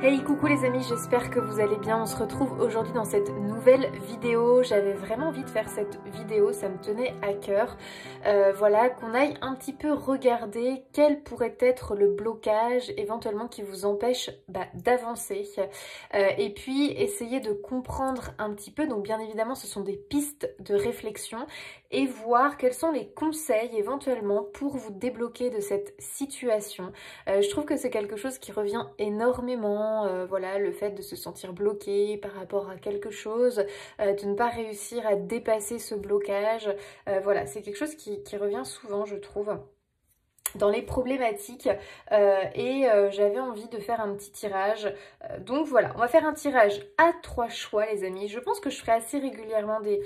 Hey, coucou les amis, j'espère que vous allez bien. On se retrouve aujourd'hui dans cette nouvelle vidéo. J'avais vraiment envie de faire cette vidéo, ça me tenait à cœur. Voilà, qu'on aille un petit peu regarder quel pourrait être le blocage éventuellement qui vous empêche d'avancer. Et puis essayer de comprendre un petit peu, donc bien évidemment ce sont des pistes de réflexion, et voir quels sont les conseils éventuellement pour vous débloquer de cette situation. Je trouve que c'est quelque chose qui revient énormément, voilà, le fait de se sentir bloqué par rapport à quelque chose, de ne pas réussir à dépasser ce blocage. Voilà, c'est quelque chose qui revient souvent, je trouve, dans les problématiques, j'avais envie de faire un petit tirage. Donc voilà, on va faire un tirage à 3 choix les amis. Je pense que je ferai assez régulièrement des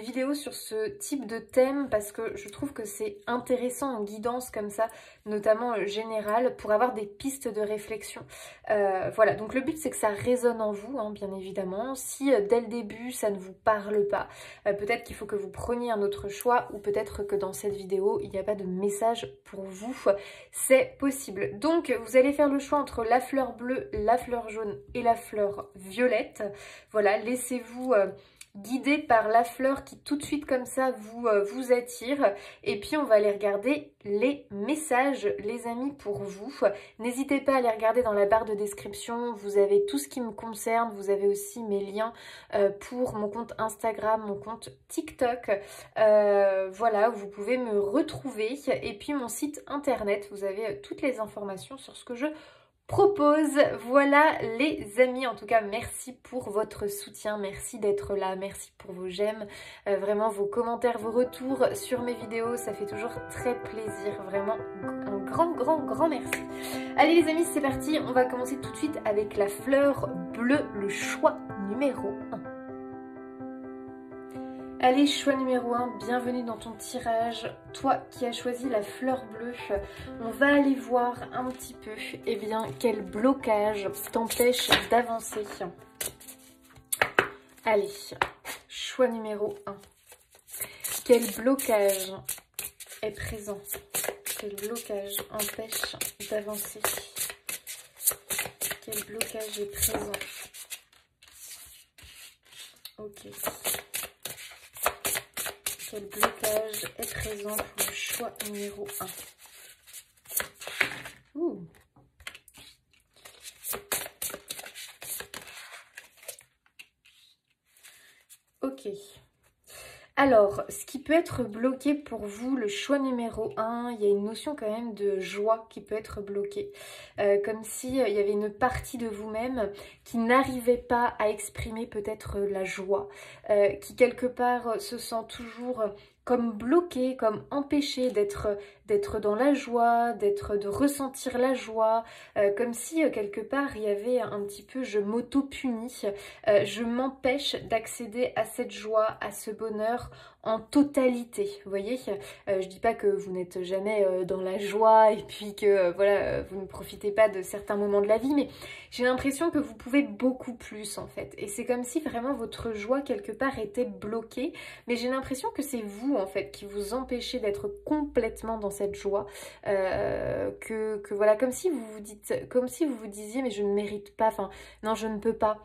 vidéos sur ce type de thème parce que je trouve que c'est intéressant en guidance comme ça, notamment générale, pour avoir des pistes de réflexion. Voilà, donc le but c'est que ça résonne en vous, hein, bien évidemment. Si dès le début ça ne vous parle pas, peut-être qu'il faut que vous preniez un autre choix, ou peut-être que dans cette vidéo il n'y a pas de message pour vous, c'est possible. Donc vous allez faire le choix entre la fleur bleue, la fleur jaune et la fleur violette. Voilà, laissez-vous guidé par la fleur qui tout de suite comme ça vous attire, et puis on va aller regarder les messages les amis pour vous. N'hésitez pas à les regarder dans la barre de description, vous avez tout ce qui me concerne, vous avez aussi mes liens pour mon compte Instagram, mon compte TikTok, voilà, où vous pouvez me retrouver, et puis mon site internet, vous avez toutes les informations sur ce que je propose. Voilà les amis, en tout cas merci pour votre soutien, merci d'être là, merci pour vos j'aime, vraiment vos commentaires, vos retours sur mes vidéos, ça fait toujours très plaisir, vraiment un grand merci. Allez les amis, c'est parti, on va commencer tout de suite avec la fleur bleue, le choix numéro 1. Allez, choix numéro 1, bienvenue dans ton tirage. Toi qui as choisi la fleur bleue, on va aller voir un petit peu, eh bien, quel blocage t'empêche d'avancer. Allez, choix numéro 1. Quel blocage est présent? Quel blocage empêche d'avancer? Quel blocage est présent? Ok. Quel blocage est présent pour le choix numéro 1? Ouh. Ok. Alors, ce qui peut être bloqué pour vous, le choix numéro 1, il y a une notion quand même de joie qui peut être bloquée. Comme s'il y avait une partie de vous-même qui n'arrivait pas à exprimer peut-être la joie, qui quelque part se sent toujours comme bloqué, comme empêché d'être dans la joie, de ressentir la joie, comme si quelque part il y avait un petit peu je m'auto-punis, je m'empêche d'accéder à cette joie, à ce bonheur en totalité, vous voyez. Je dis pas que vous n'êtes jamais dans la joie et puis que voilà, vous ne profitez pas de certains moments de la vie, mais j'ai l'impression que vous pouvez beaucoup plus en fait, et c'est comme si vraiment votre joie quelque part était bloquée, mais j'ai l'impression que c'est vous en fait qui vous empêchez d'être complètement dans cette joie, que voilà, comme si vous vous disiez mais je ne mérite pas, enfin non, je ne peux pas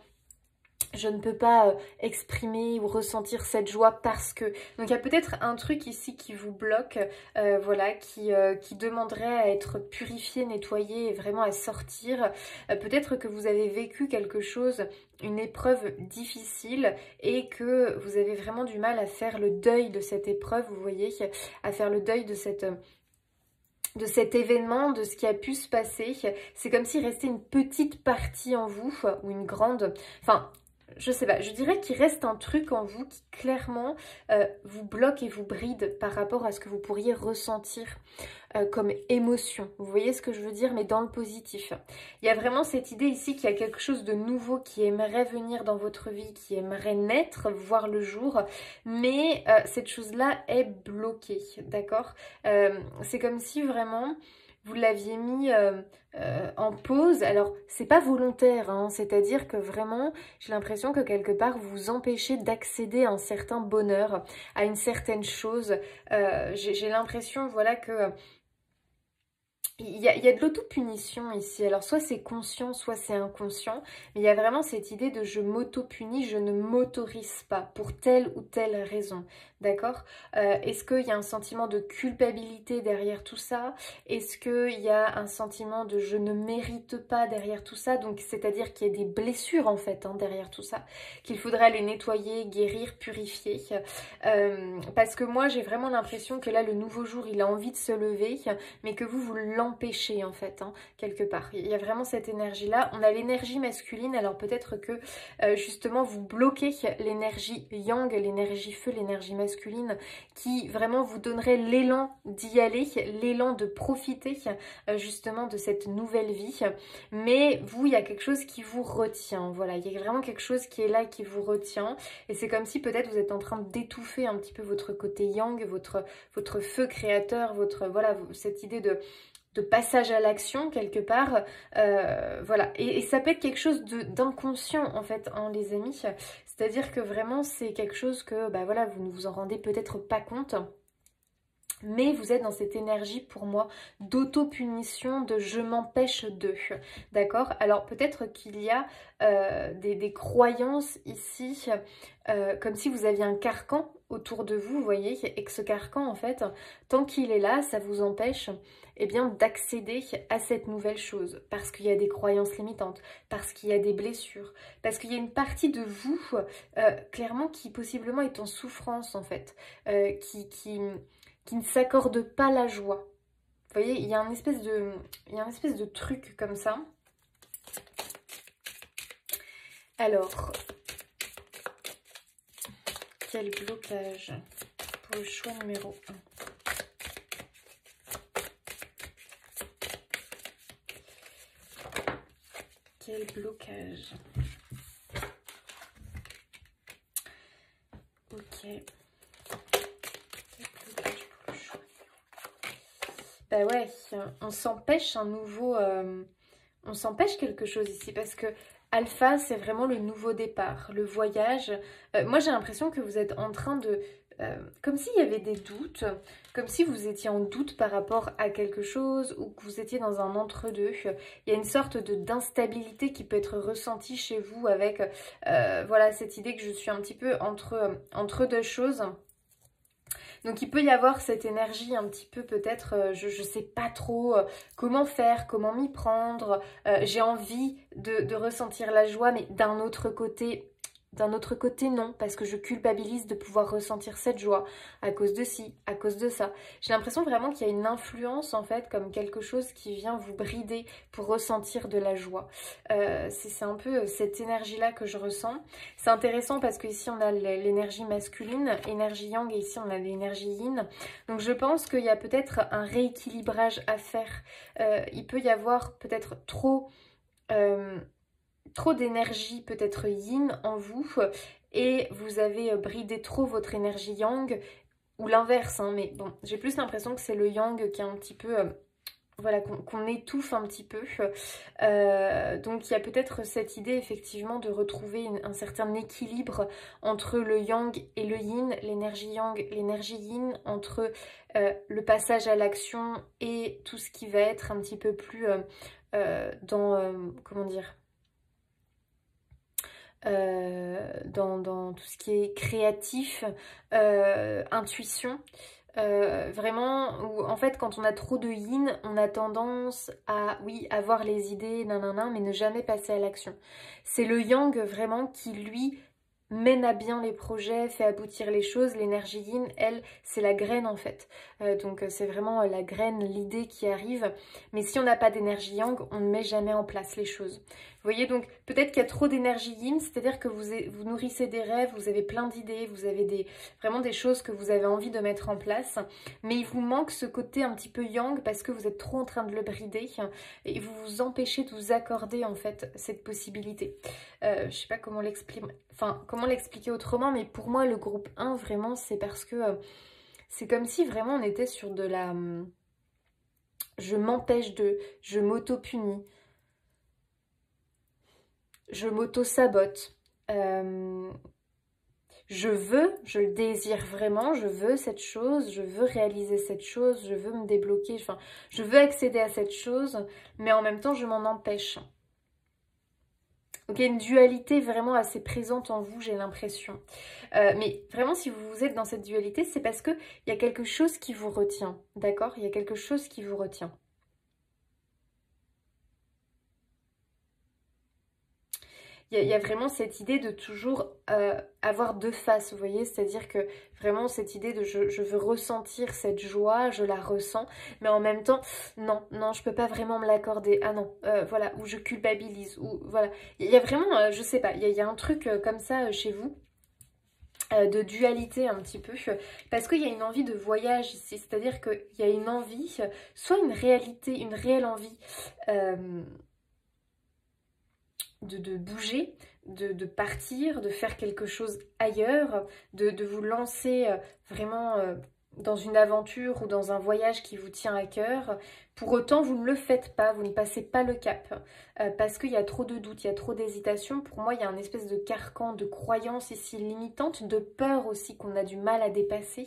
exprimer ou ressentir cette joie parce que... Donc il y a peut-être un truc ici qui vous bloque, voilà, qui demanderait à être purifié, nettoyé et vraiment à sortir. Peut-être que vous avez vécu quelque chose, une épreuve difficile, et que vous avez vraiment du mal à faire le deuil de cette épreuve, vous voyez, à faire le deuil de cet événement, de ce qui a pu se passer. C'est comme s'il restait une petite partie en vous, ou une grande... Enfin... Je sais pas, je dirais qu'il reste un truc en vous qui clairement vous bloque et vous bride par rapport à ce que vous pourriez ressentir comme émotion. Vous voyez ce que je veux dire, mais dans le positif. Il y a vraiment cette idée ici qu'il y a quelque chose de nouveau qui aimerait venir dans votre vie, qui aimerait naître, voir le jour, mais cette chose-là est bloquée, d'accord? C'est comme si vraiment... vous l'aviez mis en pause. Alors, c'est pas volontaire, hein, c'est-à-dire que vraiment, j'ai l'impression que quelque part, vous vous empêchez d'accéder à un certain bonheur, à une certaine chose. J'ai l'impression, voilà, que il y a de l'autopunition ici. Alors soit c'est conscient, soit c'est inconscient. Mais il y a vraiment cette idée de je m'auto-punis, je ne m'autorise pas pour telle ou telle raison. D'accord? Est-ce qu'il y a un sentiment de culpabilité derrière tout ça? Est-ce qu'il y a un sentiment de je ne mérite pas derrière tout ça? Donc c'est-à-dire qu'il y a des blessures en fait hein, derrière tout ça. Qu'il faudra les nettoyer, guérir, purifier. Parce que moi j'ai vraiment l'impression que là le nouveau jour il a envie de se lever. Mais que vous l'empêchez en fait, hein, quelque part. Il y a vraiment cette énergie-là. On a l'énergie masculine, alors peut-être que justement vous bloquez l'énergie yang, l'énergie feu, l'énergie masculine, qui vraiment vous donnerait l'élan d'y aller, l'élan de profiter justement de cette nouvelle vie. Mais vous, il y a quelque chose qui vous retient, voilà. Il y a vraiment quelque chose qui est là, qui vous retient. Et c'est comme si peut-être vous êtes en train d'étouffer un petit peu votre côté yang, votre feu créateur, votre voilà cette idée de passage à l'action quelque part, voilà. Et ça peut être quelque chose d'inconscient en fait, hein, les amis. C'est-à-dire que vraiment c'est quelque chose que, bah voilà, vous ne vous en rendez peut-être pas compte. Mais vous êtes dans cette énergie pour moi d'auto-punition, de je m'empêche de. D'accord? Alors peut-être qu'il y a des croyances ici, comme si vous aviez un carcan autour de vous, vous voyez, et que ce carcan en fait, tant qu'il est là, ça vous empêche eh bien d'accéder à cette nouvelle chose. Parce qu'il y a des croyances limitantes, parce qu'il y a des blessures, parce qu'il y a une partie de vous, clairement, qui possiblement est en souffrance en fait, qui ne s'accorde pas la joie. Vous voyez, il y a un espèce de truc comme ça. Alors, quel blocage pour le choix numéro 1. Quel blocage. Ok. Bah ouais, on s'empêche un nouveau... on s'empêche quelque chose ici parce que Alpha, c'est vraiment le nouveau départ, le voyage. Moi, j'ai l'impression que vous êtes en train de... comme s'il y avait des doutes, comme si vous étiez en doute par rapport à quelque chose ou que vous étiez dans un entre-deux. Il y a une sorte d'instabilité qui peut être ressentie chez vous avec voilà, cette idée que je suis un petit peu entre deux choses. Donc il peut y avoir cette énergie un petit peu peut-être, je ne sais pas trop comment faire, comment m'y prendre. J'ai envie de ressentir la joie, mais d'un autre côté non, parce que je culpabilise de pouvoir ressentir cette joie à cause de ci, à cause de ça. J'ai l'impression vraiment qu'il y a une influence en fait, comme quelque chose qui vient vous brider pour ressentir de la joie. C'est un peu cette énergie-là que je ressens. C'est intéressant parce qu'ici on a l'énergie masculine, énergie yang, et ici on a l'énergie yin. Donc je pense qu'il y a peut-être un rééquilibrage à faire. Il peut y avoir peut-être trop d'énergie peut-être yin en vous et vous avez bridé trop votre énergie yang ou l'inverse, hein, mais bon, j'ai plus l'impression que c'est le yang qui est un petit peu... voilà, qu'on étouffe un petit peu. Donc il y a peut-être cette idée effectivement de retrouver un certain équilibre entre le yang et le yin, l'énergie yang, l'énergie yin, entre le passage à l'action et tout ce qui va être un petit peu plus comment dire, dans tout ce qui est créatif, intuition. Vraiment, où, en fait, quand on a trop de yin, on a tendance à, oui, avoir les idées, nanana, mais ne jamais passer à l'action. C'est le yang, vraiment, qui, lui, mène à bien les projets, fait aboutir les choses. L'énergie yin, elle, c'est la graine, en fait. Donc, c'est vraiment la graine, l'idée qui arrive. Mais si on n'a pas d'énergie yang, on ne met jamais en place les choses. Vous voyez, donc peut-être qu'il y a trop d'énergie yin, c'est-à-dire que vous nourrissez des rêves, vous avez plein d'idées, vous avez vraiment des choses que vous avez envie de mettre en place, mais il vous manque ce côté un petit peu yang parce que vous êtes trop en train de le brider et vous vous empêchez de vous accorder en fait cette possibilité. Je sais pas comment l'expliquer autrement, mais pour moi le groupe 1 vraiment c'est parce que c'est comme si vraiment on était sur de la... je m'empêche de, je m'auto-punis. Je m'auto-sabote. je le désire vraiment, je veux cette chose, je veux réaliser cette chose, je veux me débloquer, enfin, je veux accéder à cette chose, mais en même temps, je m'en empêche. Donc il y a une dualité vraiment assez présente en vous, j'ai l'impression. Mais vraiment, si vous êtes dans cette dualité, c'est parce qu'il y a quelque chose qui vous retient, d'accord? Il y a quelque chose qui vous retient. Il y a vraiment cette idée de toujours avoir deux faces, vous voyez, c'est-à-dire que vraiment cette idée de je veux ressentir cette joie, je la ressens, mais en même temps, non, je peux pas vraiment me l'accorder, ah non, voilà, ou je culpabilise, ou voilà. Il y a vraiment, je sais pas, il y a un truc comme ça chez vous, de dualité un petit peu, parce qu'il y a une envie de voyage ici, c'est-à-dire qu'il y a une envie, soit une réalité, une réelle envie, de bouger, de partir, de faire quelque chose ailleurs, de vous lancer vraiment dans une aventure ou dans un voyage qui vous tient à cœur. Pour autant, vous ne le faites pas, vous ne passez pas le cap parce qu'il y a trop de doutes, il y a trop d'hésitation. Pour moi, il y a une espèce de carcan, de croyance ici limitante, de peur aussi qu'on a du mal à dépasser.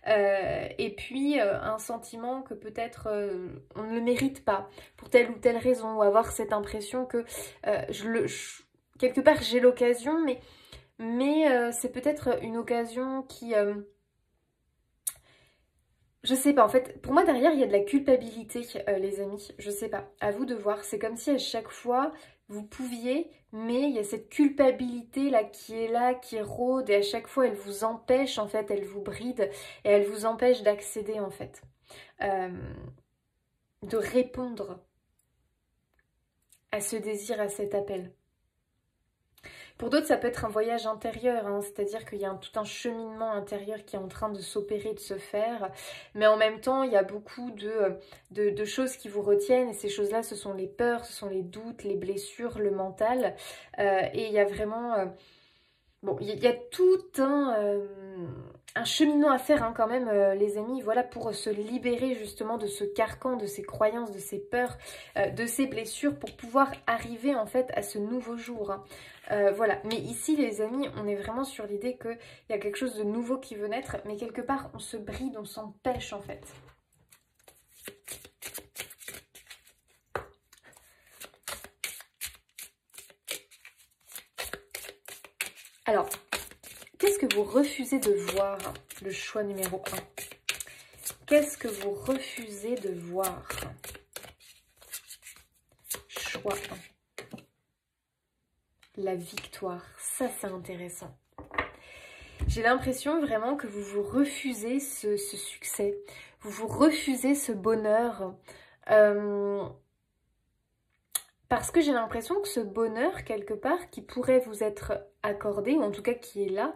Et puis un sentiment que peut-être on ne le mérite pas pour telle ou telle raison, ou avoir cette impression que quelque part j'ai l'occasion, mais c'est peut-être une occasion qui... je sais pas, en fait, pour moi derrière il y a de la culpabilité, les amis, je sais pas, à vous de voir, c'est comme si à chaque fois vous pouviez, mais il y a cette culpabilité là, qui rôde, et à chaque fois elle vous empêche, en fait, elle vous bride, et elle vous empêche d'accéder, en fait, de répondre à ce désir, à cet appel. Pour d'autres, ça peut être un voyage intérieur, hein, c'est-à-dire qu'il y a tout un cheminement intérieur qui est en train de s'opérer, de se faire. Mais en même temps, il y a beaucoup de choses qui vous retiennent. Et ces choses-là, ce sont les peurs, ce sont les doutes, les blessures, le mental. Et il y a vraiment... bon, il y a tout un cheminement à faire hein, quand même, les amis, voilà, pour se libérer justement de ce carcan, de ces croyances, de ces peurs, de ces blessures, pour pouvoir arriver en fait à ce nouveau jour. Hein. Voilà, mais ici les amis, on est vraiment sur l'idée qu'il y a quelque chose de nouveau qui veut naître, mais quelque part on se bride, on s'empêche en fait. Alors, qu'est-ce que vous refusez de voir? Le choix numéro 1. Qu'est-ce que vous refusez de voir? Choix 1. La victoire, ça c'est intéressant. J'ai l'impression vraiment que vous vous refusez ce succès, vous vous refusez ce bonheur, parce que j'ai l'impression que ce bonheur, quelque part, qui pourrait vous être accordé, ou en tout cas qui est là,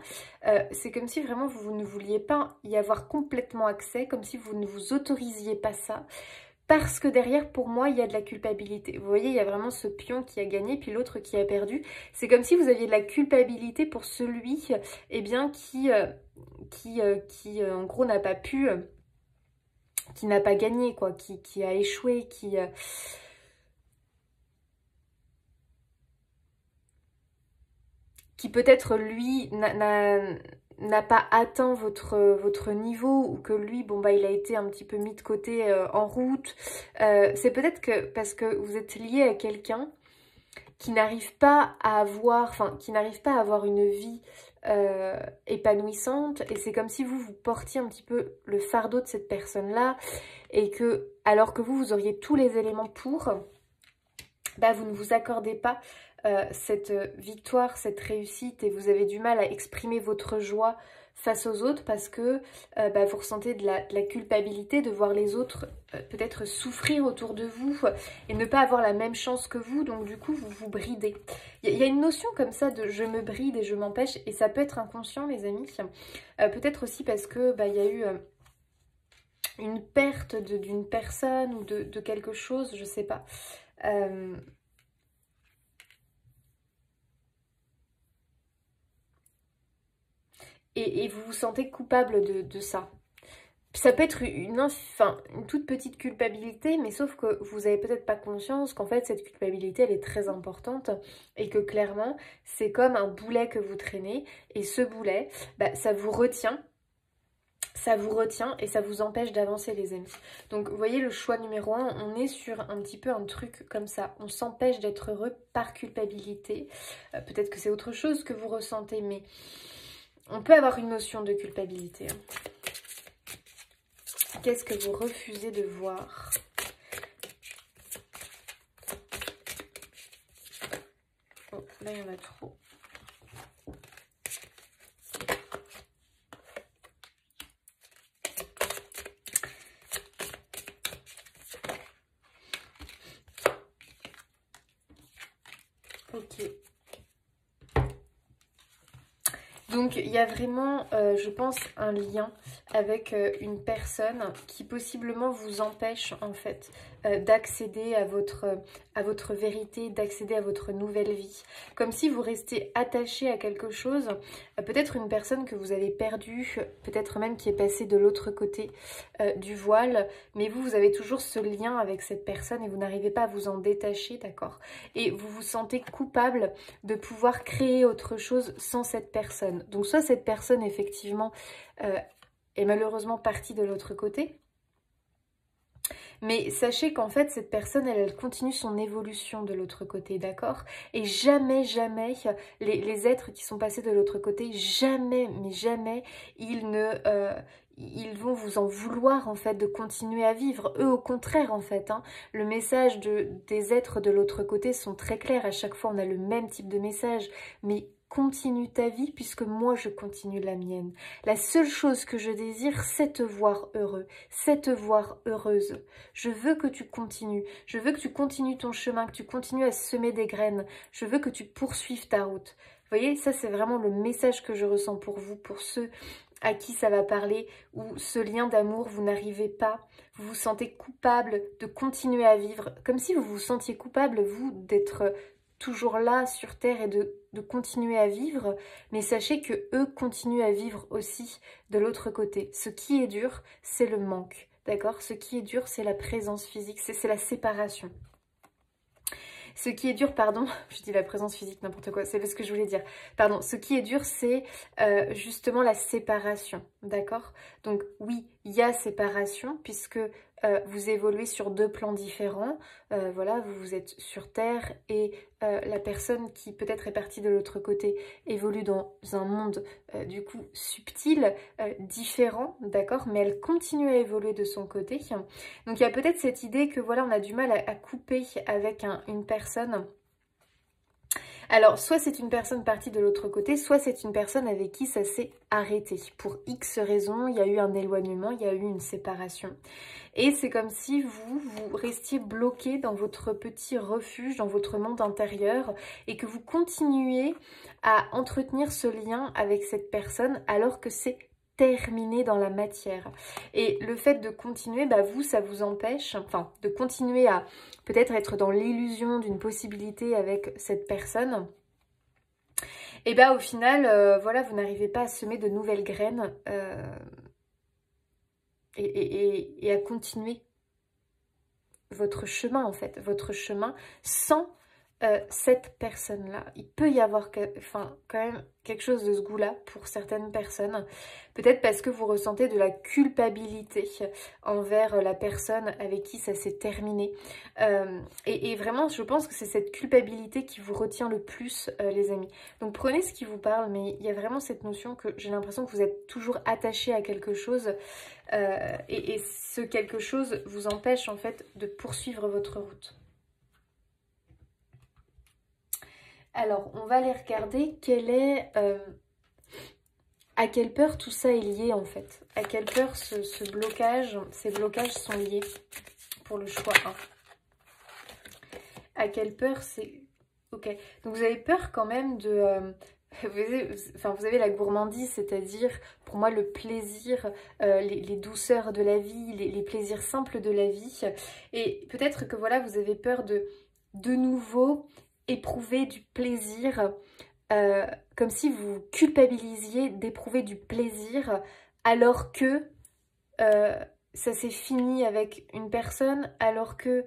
c'est comme si vraiment vous ne vouliez pas y avoir complètement accès, comme si vous ne vous autorisiez pas ça. Parce que derrière, pour moi, il y a de la culpabilité. Vous voyez, il y a vraiment ce pion qui a gagné, puis l'autre qui a perdu. C'est comme si vous aviez de la culpabilité pour celui eh bien, qui en gros, n'a pas pu... qui n'a pas gagné, quoi, qui a échoué, qui peut-être, lui, n'a pas atteint votre niveau, ou que lui, bon bah il a été un petit peu mis de côté en route. C'est peut-être que parce que vous êtes lié à quelqu'un qui n'arrive pas à avoir, enfin qui n'arrive pas à avoir une vie épanouissante, et c'est comme si vous portiez un petit peu le fardeau de cette personne-là, et que alors que vous auriez tous les éléments pour, bah vous ne vous accordez pas cette victoire, cette réussite, et vous avez du mal à exprimer votre joie face aux autres parce que vous ressentez de la culpabilité de voir les autres peut-être souffrir autour de vous et ne pas avoir la même chance que vous, donc du coup vous vous bridez. Il y a une notion comme ça de je me bride et je m'empêche, et ça peut être inconscient les amis, peut-être aussi parce que il y a eu une perte d'une personne ou de quelque chose, je sais pas. Et vous vous sentez coupable de ça. Ça peut être une toute petite culpabilité, mais sauf que vous n'avez peut-être pas conscience qu'en fait cette culpabilité elle est très importante et que clairement c'est comme un boulet que vous traînez et ce boulet, bah, ça vous retient et ça vous empêche d'avancer les amis. Donc vous voyez le choix numéro 1, on est sur un petit peu un truc comme ça. On s'empêche d'être heureux par culpabilité. Peut-être que c'est autre chose que vous ressentez, mais on peut avoir une notion de culpabilité. Qu'est-ce que vous refusez de voir? Oh, là il y en a trop. Ok. Donc il y a vraiment, je pense, un lien avec une personne qui possiblement vous empêche en fait d'accéder à votre vérité, d'accéder à votre nouvelle vie. Comme si vous restiez attaché à quelque chose, peut-être une personne que vous avez perdue, peut-être même qui est passée de l'autre côté du voile, mais vous avez toujours ce lien avec cette personne et vous n'arrivez pas à vous en détacher, d'accord? Et vous vous sentez coupable de pouvoir créer autre chose sans cette personne. Donc soit cette personne effectivement est malheureusement partie de l'autre côté, mais sachez qu'en fait cette personne elle continue son évolution de l'autre côté, d'accord? Et jamais, jamais les êtres qui sont passés de l'autre côté, jamais, mais jamais ils ne... ils vont vous en vouloir en fait de continuer à vivre. Eux au contraire en fait, hein, le message des êtres de l'autre côté sont très clairs. À chaque fois on a le même type de message, mais continue ta vie puisque moi je continue la mienne. La seule chose que je désire c'est te voir heureux, c'est te voir heureuse. Je veux que tu continues, je veux que tu continues ton chemin, que tu continues à semer des graines, je veux que tu poursuives ta route. Vous voyez, ça c'est vraiment le message que je ressens pour vous, pour ceux à qui ça va parler, où ce lien d'amour, vous n'arrivez pas, vous vous sentez coupable de continuer à vivre, comme si vous vous sentiez coupable, vous, d'être toujours là sur Terre et de continuer à vivre, mais sachez que eux continuent à vivre aussi de l'autre côté. Ce qui est dur, c'est le manque, d'accord? Ce qui est dur, c'est la présence physique, c'est la séparation. Ce qui est dur, pardon, je dis la présence physique, n'importe quoi, c'est ce que je voulais dire. Pardon, ce qui est dur, c'est justement la séparation, d'accord? Donc oui, il y a séparation puisque vous évoluez sur deux plans différents. Voilà, vous êtes sur Terre et la personne qui peut-être est partie de l'autre côté évolue dans un monde du coup subtil, différent, d'accord? Mais elle continue à évoluer de son côté. Donc il y a peut-être cette idée que voilà, on a du mal à couper avec une personne. Alors, soit c'est une personne partie de l'autre côté, soit c'est une personne avec qui ça s'est arrêté. Pour X raisons, il y a eu un éloignement, il y a eu une séparation. Et c'est comme si vous restiez bloqué dans votre petit refuge, dans votre monde intérieur, et que vous continuez à entretenir ce lien avec cette personne alors que c'est terminé dans la matière. Et le fait de continuer, bah vous, ça vous empêche, enfin, de continuer à peut-être être dans l'illusion d'une possibilité avec cette personne. Et bah au final, voilà, vous n'arrivez pas à semer de nouvelles graines et à continuer votre chemin en fait, votre chemin sans cette personne-là. Il peut y avoir quand même quelque chose de ce goût-là pour certaines personnes. Peut-être parce que vous ressentez de la culpabilité envers la personne avec qui ça s'est terminé. Et vraiment, je pense que c'est cette culpabilité qui vous retient le plus, les amis. Donc prenez ce qui vous parle, mais il y a vraiment cette notion que j'ai l'impression que vous êtes toujours attaché à quelque chose et ce quelque chose vous empêche en fait de poursuivre votre route. Alors, on va aller regarder à quelle peur tout ça est lié en fait. À quelle peur ce blocage, ces blocages sont liés pour le choix 1. À quelle peur c'est... Ok, donc vous avez peur quand même de... vous avez la gourmandise, c'est-à-dire pour moi le plaisir, les douceurs de la vie, les plaisirs simples de la vie. Et peut-être que voilà, vous avez peur de nouveau éprouver du plaisir, comme si vous culpabilisiez d'éprouver du plaisir alors que ça s'est fini avec une personne alors que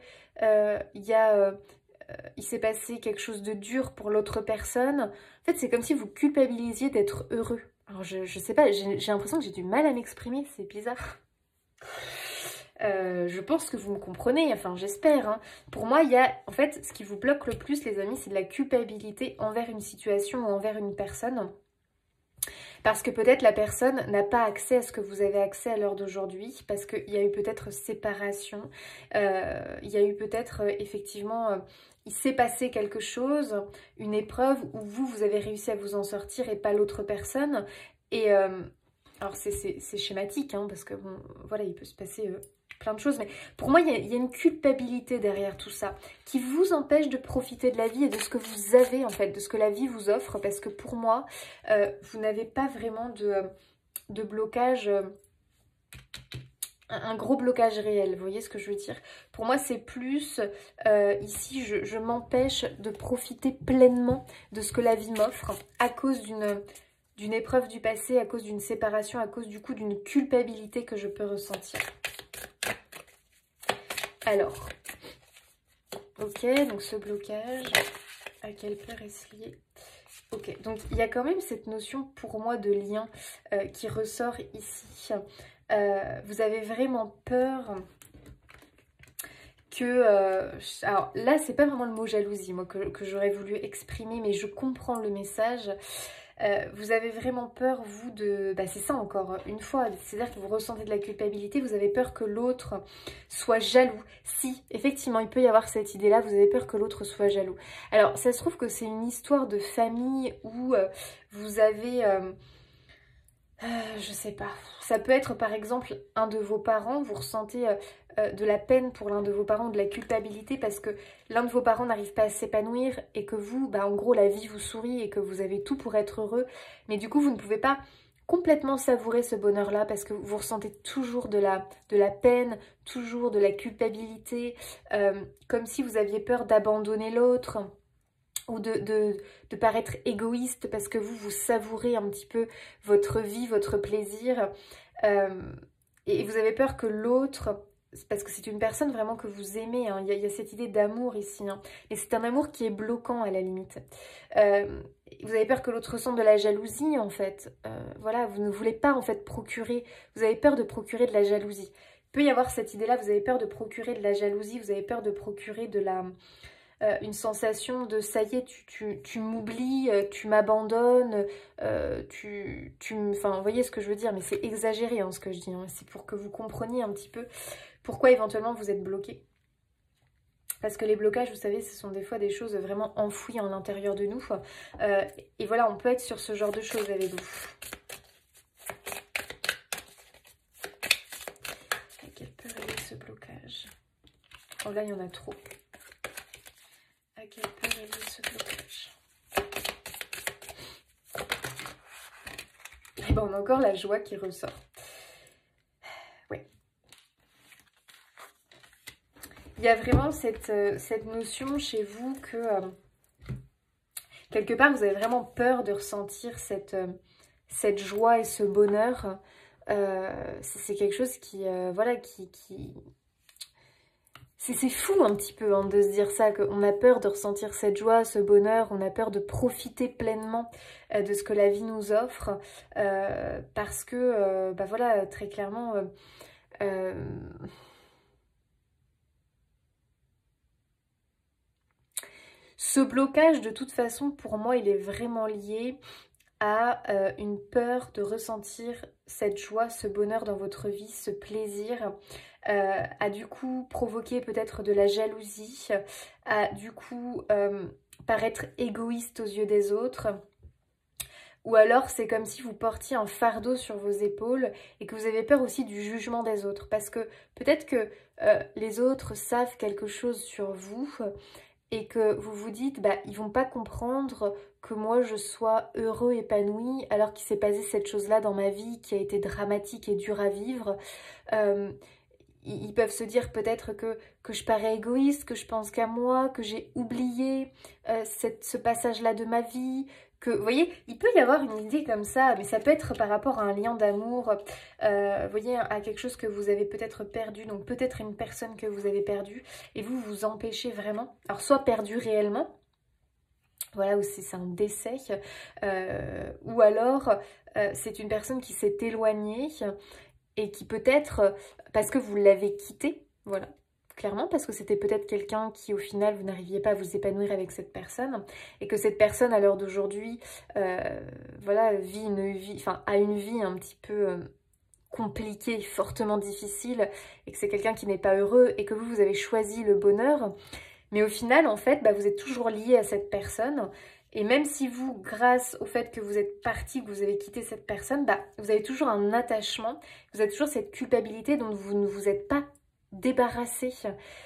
il s'est passé quelque chose de dur pour l'autre personne. En fait, c'est comme si vous culpabilisiez d'être heureux. Alors, je sais pas, j'ai l'impression que j'ai du mal à m'exprimer, c'est bizarre. Je pense que vous me comprenez, enfin j'espère. Hein. Pour moi, il y a, en fait, ce qui vous bloque le plus, les amis, c'est de la culpabilité envers une situation ou envers une personne. Parce que peut-être la personne n'a pas accès à ce que vous avez accès à l'heure d'aujourd'hui, parce qu'il y a eu peut-être séparation, il y a eu peut-être effectivement, il s'est passé quelque chose, une épreuve où vous avez réussi à vous en sortir et pas l'autre personne. Et alors c'est schématique, hein, parce que bon, voilà, il peut se passer plein de choses, mais pour moi, il y a une culpabilité derrière tout ça qui vous empêche de profiter de la vie et de ce que vous avez, en fait, de ce que la vie vous offre, parce que pour moi, vous n'avez pas vraiment de blocage, un gros blocage réel, vous voyez ce que je veux dire? Pour moi, c'est plus, ici, je m'empêche de profiter pleinement de ce que la vie m'offre à cause d'une épreuve du passé, à cause d'une séparation, à cause du coup d'une culpabilité que je peux ressentir. Alors, ok, donc ce blocage, à quelle peur est-ce lié? Ok, donc il y a quand même cette notion pour moi de lien qui ressort ici. Vous avez vraiment peur que... alors là, c'est pas vraiment le mot jalousie, moi, que j'aurais voulu exprimer, mais je comprends le message. Vous avez vraiment peur, vous, de... Bah, c'est ça encore, une fois, c'est-à-dire que vous ressentez de la culpabilité, vous avez peur que l'autre soit jaloux. Si, effectivement, il peut y avoir cette idée-là, vous avez peur que l'autre soit jaloux. Alors, ça se trouve que c'est une histoire de famille où vous avez... je sais pas, ça peut être par exemple un de vos parents, vous ressentez de la peine pour l'un de vos parents, de la culpabilité parce que l'un de vos parents n'arrive pas à s'épanouir et que vous, bah, en gros la vie vous sourit et que vous avez tout pour être heureux, mais du coup vous ne pouvez pas complètement savourer ce bonheur-là parce que vous ressentez toujours de la peine, toujours de la culpabilité, comme si vous aviez peur d'abandonner l'autre ou de paraître égoïste parce que vous savourez un petit peu votre vie, votre plaisir. Et vous avez peur que l'autre, parce que c'est une personne vraiment que vous aimez, hein, il y a cette idée d'amour ici, hein, et c'est un amour qui est bloquant à la limite. Vous avez peur que l'autre ressente de la jalousie en fait. Voilà, vous ne voulez pas en fait procurer, vous avez peur de procurer de la jalousie. Il peut y avoir cette idée-là, vous avez peur de procurer de la jalousie, vous avez peur de procurer de la... une sensation de ça y est, tu m'oublies, tu m'abandonnes, enfin, vous voyez ce que je veux dire, mais c'est exagéré hein, ce que je dis, hein. C'est pour que vous compreniez un petit peu pourquoi éventuellement vous êtes bloqué. Parce que les blocages, vous savez, ce sont des fois des choses vraiment enfouies en l'intérieur de nous. Et voilà, on peut être sur ce genre de choses avec vous. À quelle peur est ce blocage? Oh là, il y en a trop. À quelle peur est lié ce blocage? Et ben on a encore la joie qui ressort. Oui. Il y a vraiment cette notion chez vous que quelque part vous avez vraiment peur de ressentir cette joie et ce bonheur. C'est quelque chose qui, voilà, c'est fou un petit peu hein, de se dire ça, qu'on a peur de ressentir cette joie, ce bonheur, on a peur de profiter pleinement de ce que la vie nous offre, parce que, bah voilà, très clairement, ce blocage, de toute façon, pour moi, il est vraiment lié à une peur de ressentir cette joie, ce bonheur dans votre vie, ce plaisir, a du coup provoqué peut-être de la jalousie, a du coup paraître égoïste aux yeux des autres, ou alors c'est comme si vous portiez un fardeau sur vos épaules et que vous avez peur aussi du jugement des autres, parce que peut-être que les autres savent quelque chose sur vous, et que vous vous dites, bah, ils vont pas comprendre que moi je sois heureux, épanoui, alors qu'il s'est passé cette chose-là dans ma vie qui a été dramatique et dure à vivre. Ils peuvent se dire peut-être que je parais égoïste, que je pense qu'à moi, que j'ai oublié ce passage-là de ma vie, que, vous voyez, il peut y avoir une idée comme ça, mais ça peut être par rapport à un lien d'amour, vous voyez, à quelque chose que vous avez peut-être perdu, donc peut-être une personne que vous avez perdue, et vous vous empêchez vraiment, alors soit perdu réellement, voilà, ou si c'est un décès, ou alors c'est une personne qui s'est éloignée, et qui peut-être, parce que vous l'avez quitté, voilà, clairement, parce que c'était peut-être quelqu'un qui, au final, vous n'arriviez pas à vous épanouir avec cette personne, et que cette personne, à l'heure d'aujourd'hui, voilà, vit une vie, enfin, a une vie un petit peu compliquée, fortement difficile, et que c'est quelqu'un qui n'est pas heureux, et que vous avez choisi le bonheur, mais au final, en fait, bah, vous êtes toujours lié à cette personne, et même si vous, grâce au fait que vous êtes parti, que vous avez quitté cette personne, bah, vous avez toujours un attachement, vous avez toujours cette culpabilité dont vous ne vous êtes pas débarrassé.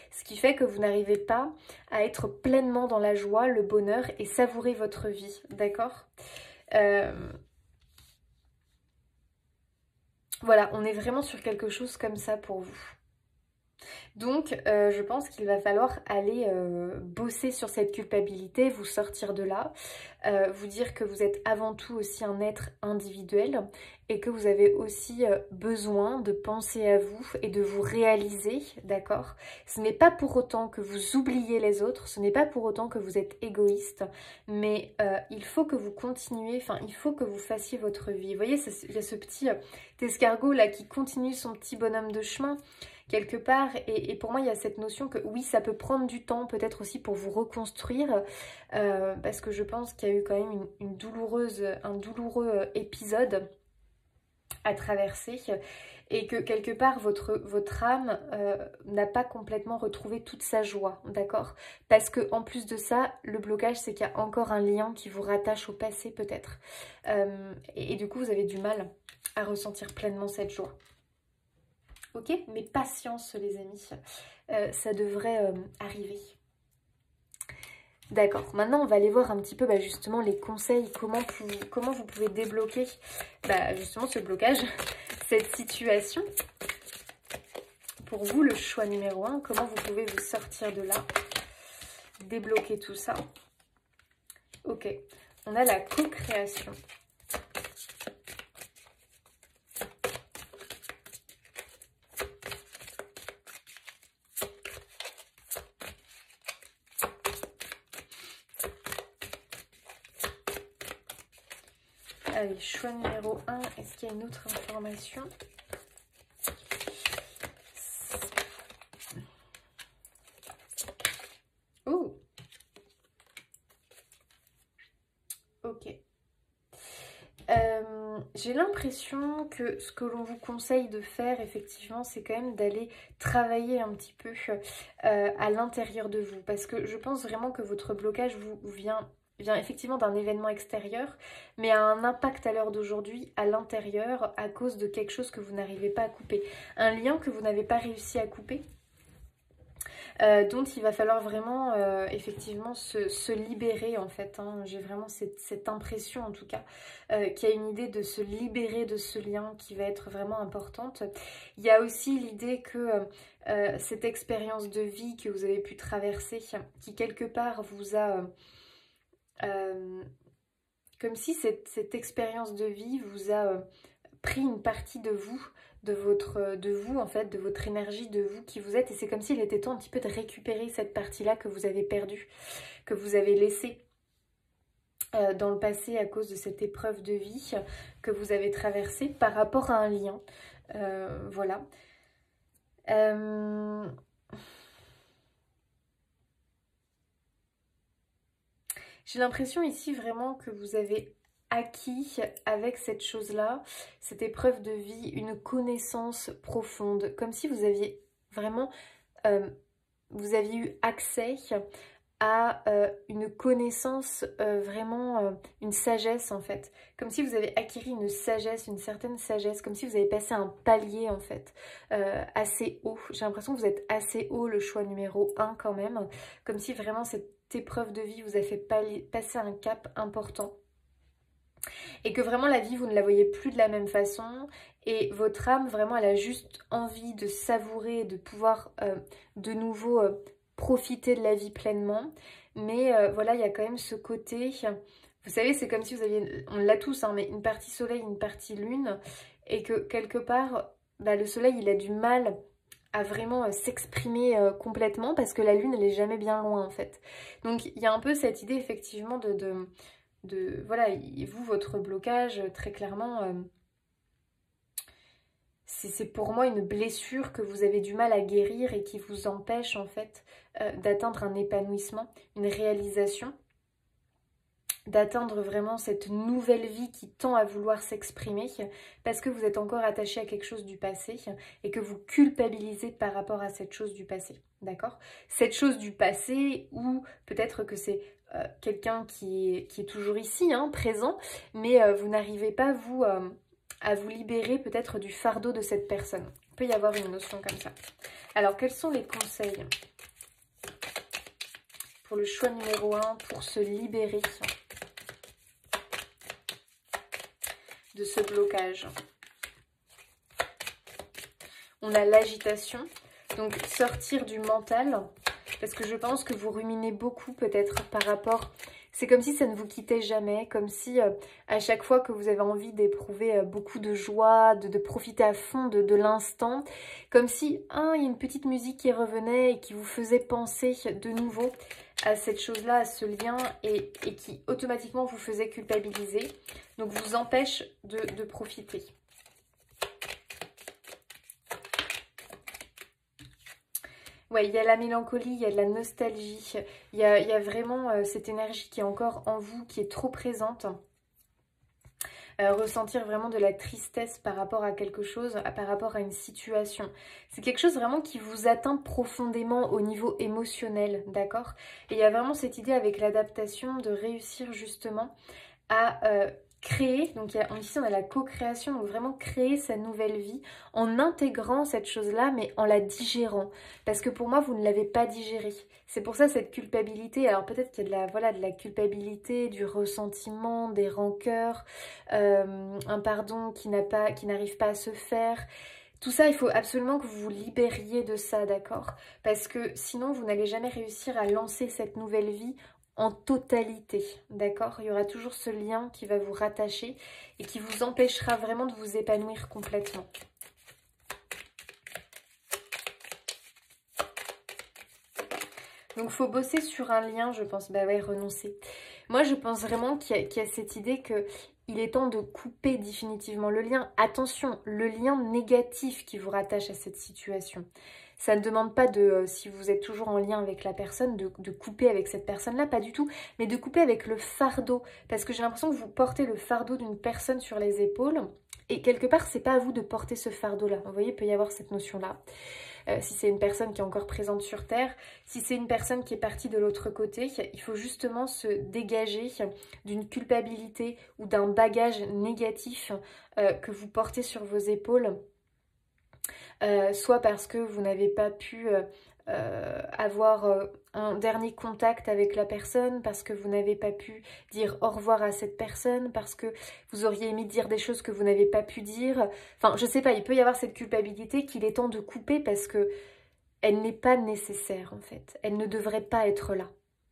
Ce qui fait que vous n'arrivez pas à être pleinement dans la joie, le bonheur et savourer votre vie, d'accord? Voilà, on est vraiment sur quelque chose comme ça pour vous. Donc, je pense qu'il va falloir aller bosser sur cette culpabilité, vous sortir de là, vous dire que vous êtes avant tout aussi un être individuel et que vous avez aussi besoin de penser à vous et de vous réaliser, d'accord? Ce n'est pas pour autant que vous oubliez les autres, ce n'est pas pour autant que vous êtes égoïste, mais il faut que vous continuiez, enfin, il faut que vous fassiez votre vie. Vous voyez, il y a ce petit escargot là qui continue son petit bonhomme de chemin, quelque part, et pour moi il y a cette notion que oui, ça peut prendre du temps peut-être aussi pour vous reconstruire, parce que je pense qu'il y a eu quand même un douloureux épisode à traverser, et que quelque part votre âme n'a pas complètement retrouvé toute sa joie, d'accord? Parce que en plus de ça, le blocage, c'est qu'il y a encore un lien qui vous rattache au passé peut-être, et du coup vous avez du mal à ressentir pleinement cette joie. Ok, mais patience les amis, ça devrait arriver. D'accord, maintenant on va aller voir un petit peu justement les conseils, comment vous pouvez débloquer justement ce blocage, cette situation. Pour vous, le choix numéro 1, comment vous pouvez vous sortir de là, débloquer tout ça. Ok, on a la co-création. Allez, choix numéro 1, est-ce qu'il y a une autre information? Oh, ok. J'ai l'impression que ce que l'on vous conseille de faire, effectivement, c'est quand même d'aller travailler un petit peu à l'intérieur de vous. Parce que je pense vraiment que votre blocage vient effectivement d'un événement extérieur, mais a un impact à l'heure d'aujourd'hui à l'intérieur à cause de quelque chose que vous n'arrivez pas à couper. Un lien que vous n'avez pas réussi à couper. Dont il va falloir vraiment effectivement se libérer en fait, hein. J'ai vraiment cette impression en tout cas qu'il y a une idée de se libérer de ce lien qui va être vraiment importante. Il y a aussi l'idée que cette expérience de vie que vous avez pu traverser, qui quelque part vous a... comme si cette expérience de vie vous a pris une partie de vous, de vous en fait, de votre énergie, de vous qui vous êtes, et c'est comme s'il était temps un petit peu de récupérer cette partie-là que vous avez perdue, que vous avez laissée dans le passé à cause de cette épreuve de vie que vous avez traversée par rapport à un lien. Voilà. J'ai l'impression ici vraiment que vous avez acquis avec cette chose-là, cette épreuve de vie, une connaissance profonde, comme si vous aviez vraiment, vous aviez eu accès à une connaissance, vraiment une sagesse en fait, comme si vous avez acquis une sagesse, une certaine sagesse, comme si vous avez passé un palier en fait, assez haut. J'ai l'impression que vous êtes assez haut, le choix numéro 1 quand même, comme si vraiment cette épreuve de vie vous a fait passer un cap important. Et que vraiment la vie, vous ne la voyez plus de la même façon. Et votre âme, vraiment, elle a juste envie de savourer, de pouvoir de nouveau profiter de la vie pleinement. Mais voilà, il y a quand même ce côté Vous savez, c'est comme si vous aviez, on l'a tous, hein, mais une partie soleil, une partie lune, et que quelque part, bah, le soleil, il a du mal à vraiment s'exprimer complètement parce que la lune, elle est jamais bien loin en fait. Donc il y a un peu cette idée effectivement voilà, vous, votre blocage, très clairement, c'est pour moi une blessure que vous avez du mal à guérir et qui vous empêche en fait d'atteindre un épanouissement, une réalisation, d'atteindre vraiment cette nouvelle vie qui tend à vouloir s'exprimer parce que vous êtes encore attaché à quelque chose du passé et que vous culpabilisez par rapport à cette chose du passé, d'accord? Cette chose du passé ou peut-être que c'est quelqu'un qui est toujours ici, hein, présent, mais vous n'arrivez pas, vous, à vous libérer peut-être du fardeau de cette personne. Il peut y avoir une notion comme ça. Alors, quels sont les conseils pour le choix numéro 1 pour se libérer de ce blocage? On a l'agitation, donc sortir du mental, parce que je pense que vous ruminez beaucoup peut-être par rapport... C'est comme si ça ne vous quittait jamais, comme si à chaque fois que vous avez envie d'éprouver beaucoup de joie, de profiter à fond de l'instant, comme si il y a une petite musique qui revenait et qui vous faisait penser de nouveau à cette chose-là, à ce lien, et qui automatiquement vous faisait culpabiliser, donc vous empêche de profiter. Ouais, il y a la mélancolie, il y a de la nostalgie, il y a vraiment cette énergie qui est encore en vous, qui est trop présente. Ressentir vraiment de la tristesse par rapport à quelque chose, par rapport à une situation. C'est quelque chose vraiment qui vous atteint profondément au niveau émotionnel, d'accord? Et il y a vraiment cette idée avec l'adaptation de réussir justement à créer, donc ici on a la co-création, donc vraiment créer sa nouvelle vie en intégrant cette chose-là, mais en la digérant. Parce que pour moi, vous ne l'avez pas digérée. C'est pour ça cette culpabilité, alors peut-être qu'il y a de la culpabilité, du ressentiment, des rancœurs, un pardon qui n'arrive pas à se faire. Tout ça, il faut absolument que vous vous libériez de ça, d'accord? Parce que sinon, vous n'allez jamais réussir à lancer cette nouvelle vie en totalité, d'accord? Il y aura toujours ce lien qui va vous rattacher et qui vous empêchera vraiment de vous épanouir complètement. Donc, il faut bosser sur un lien, je pense. Bah ouais, renoncer. Moi, je pense vraiment qu'il y a cette idée qu'il est temps de couper définitivement le lien. Attention, le lien négatif qui vous rattache à cette situation. Ça ne demande pas de, si vous êtes toujours en lien avec la personne, de couper avec cette personne-là, pas du tout, mais de couper avec le fardeau. Parce que j'ai l'impression que vous portez le fardeau d'une personne sur les épaules. Et quelque part, c'est pas à vous de porter ce fardeau-là. Vous voyez, il peut y avoir cette notion-là. Si c'est une personne qui est encore présente sur Terre, si c'est une personne qui est partie de l'autre côté, il faut justement se dégager d'une culpabilité ou d'un bagage négatif que vous portez sur vos épaules, soit parce que vous n'avez pas pu avoir un dernier contact avec la personne, parce que vous n'avez pas pu dire au revoir à cette personne, parce que vous auriez aimé dire des choses que vous n'avez pas pu dire. Enfin, je sais pas, il peut y avoir cette culpabilité qu'il est temps de couper parce que elle n'est pas nécessaire en fait. Elle ne devrait pas être là.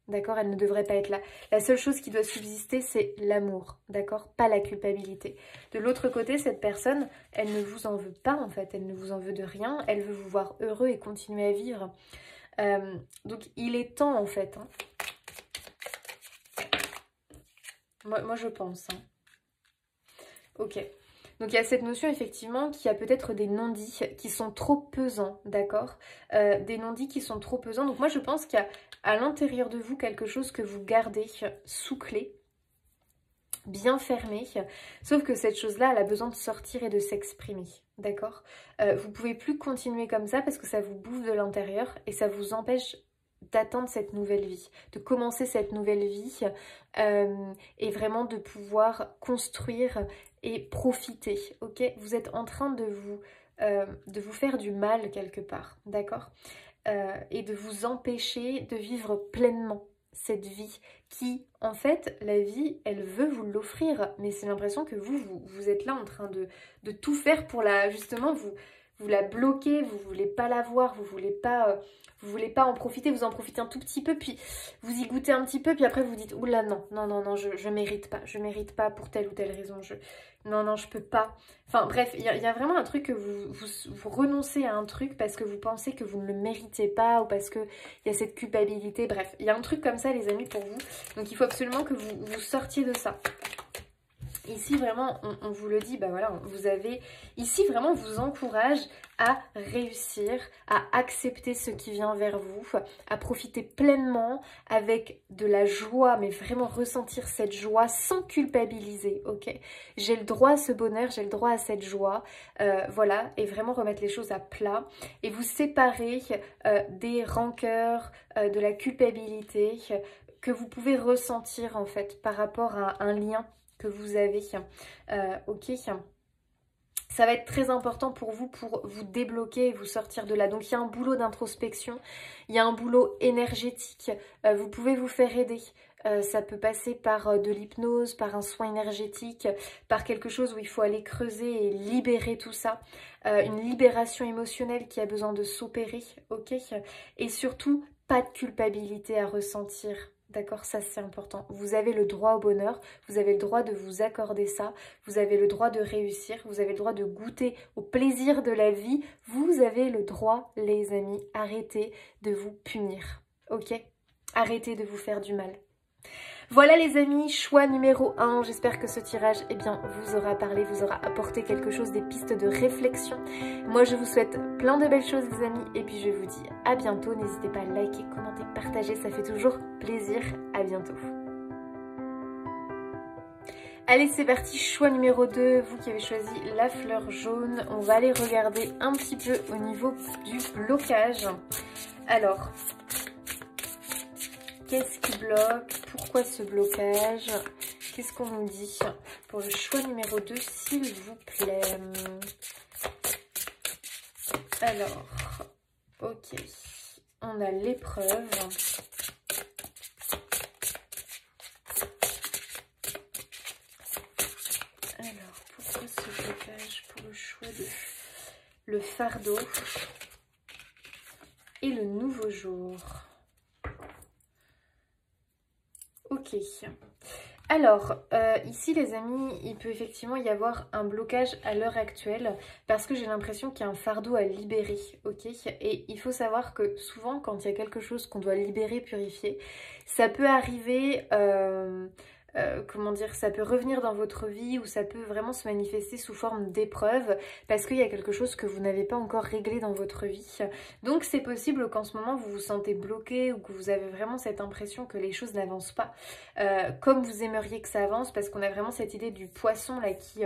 D'accord? Elle ne devrait pas être là. La seule chose qui doit subsister, c'est l'amour. D'accord? Pas la culpabilité. De l'autre côté, cette personne, elle ne vous en veut pas en fait. Elle ne vous en veut de rien. Elle veut vous voir heureux et continuer à vivre. Donc, il est temps en fait. Hein. Moi, je pense. Hein. Ok. Donc il y a cette notion effectivement qu'il y a peut-être des non-dits qui sont trop pesants, d'accord? Des non-dits qui sont trop pesants. Donc moi je pense qu'il y a à l'intérieur de vous quelque chose que vous gardez sous clé, bien fermé. Sauf que cette chose-là, elle a besoin de sortir et de s'exprimer, d'accord? Vous ne pouvez plus continuer comme ça parce que ça vous bouffe de l'intérieur et ça vous empêche d'atteindre cette nouvelle vie, de commencer cette nouvelle vie et vraiment de pouvoir construire et profiter, ok? Vous êtes en train de vous faire du mal quelque part, d'accord? Et de vous empêcher de vivre pleinement cette vie qui, en fait, la vie, elle veut vous l'offrir, mais c'est l'impression que vous êtes là en train de tout faire pour justement, vous vous la bloquez, vous voulez pas la voir, vous voulez pas en profiter, vous en profitez un tout petit peu, puis vous y goûtez un petit peu, puis après vous dites oula non, non, non, non, je mérite pas pour telle ou telle raison, non, non, je peux pas. Enfin bref, il y a vraiment un truc que vous renoncez à un truc parce que vous pensez que vous ne le méritez pas ou parce qu'il y a cette culpabilité, bref, il y a un truc comme ça les amis pour vous, donc il faut absolument que vous sortiez de ça. Ici vraiment on vous le dit, bah voilà, vous avez ici vraiment on vous encourage à réussir, à accepter ce qui vient vers vous, à profiter pleinement avec de la joie, mais vraiment ressentir cette joie sans culpabiliser, ok? J'ai le droit à ce bonheur, j'ai le droit à cette joie, voilà, et vraiment remettre les choses à plat et vous séparer des rancœurs, de la culpabilité que vous pouvez ressentir en fait par rapport à un lien que vous avez, ok, ça va être très important pour vous débloquer et vous sortir de là. Donc il y a un boulot d'introspection, il y a un boulot énergétique, vous pouvez vous faire aider. Ça peut passer par de l'hypnose, par un soin énergétique, par quelque chose où il faut aller creuser et libérer tout ça. Une libération émotionnelle qui a besoin de s'opérer, ok? Et surtout, pas de culpabilité à ressentir. D'accord, ça c'est important. Vous avez le droit au bonheur, vous avez le droit de vous accorder ça, vous avez le droit de réussir, vous avez le droit de goûter au plaisir de la vie. Vous avez le droit, les amis, arrêtez de vous punir, ok? Arrêtez de vous faire du mal. Voilà les amis, choix numéro 1. J'espère que ce tirage eh bien, vous aura parlé, vous aura apporté quelque chose, des pistes de réflexion. Moi je vous souhaite plein de belles choses les amis et puis je vous dis à bientôt. N'hésitez pas à liker, commenter, partager, ça fait toujours plaisir. À bientôt. Allez c'est parti, choix numéro 2, vous qui avez choisi la fleur jaune. On va aller regarder un petit peu au niveau du blocage. Alors... qu'est-ce qui bloque? Pourquoi ce blocage? Qu'est-ce qu'on nous dit pour le choix numéro 2, s'il vous plaît? Alors, ok. On a l'épreuve. Alors, pourquoi ce blocage pour le choix de le fardeau et le nouveau jour? Ok, alors ici les amis, il peut effectivement y avoir un blocage à l'heure actuelle parce que j'ai l'impression qu'il y a un fardeau à libérer, ok? Et il faut savoir que souvent quand il y a quelque chose qu'on doit libérer, purifier, ça peut arriver... comment dire, ça peut revenir dans votre vie ou ça peut vraiment se manifester sous forme d'épreuve parce qu'il y a quelque chose que vous n'avez pas encore réglé dans votre vie. Donc c'est possible qu'en ce moment vous vous sentez bloqué ou que vous avez vraiment cette impression que les choses n'avancent pas comme vous aimeriez que ça avance, parce qu'on a vraiment cette idée du poisson là qui...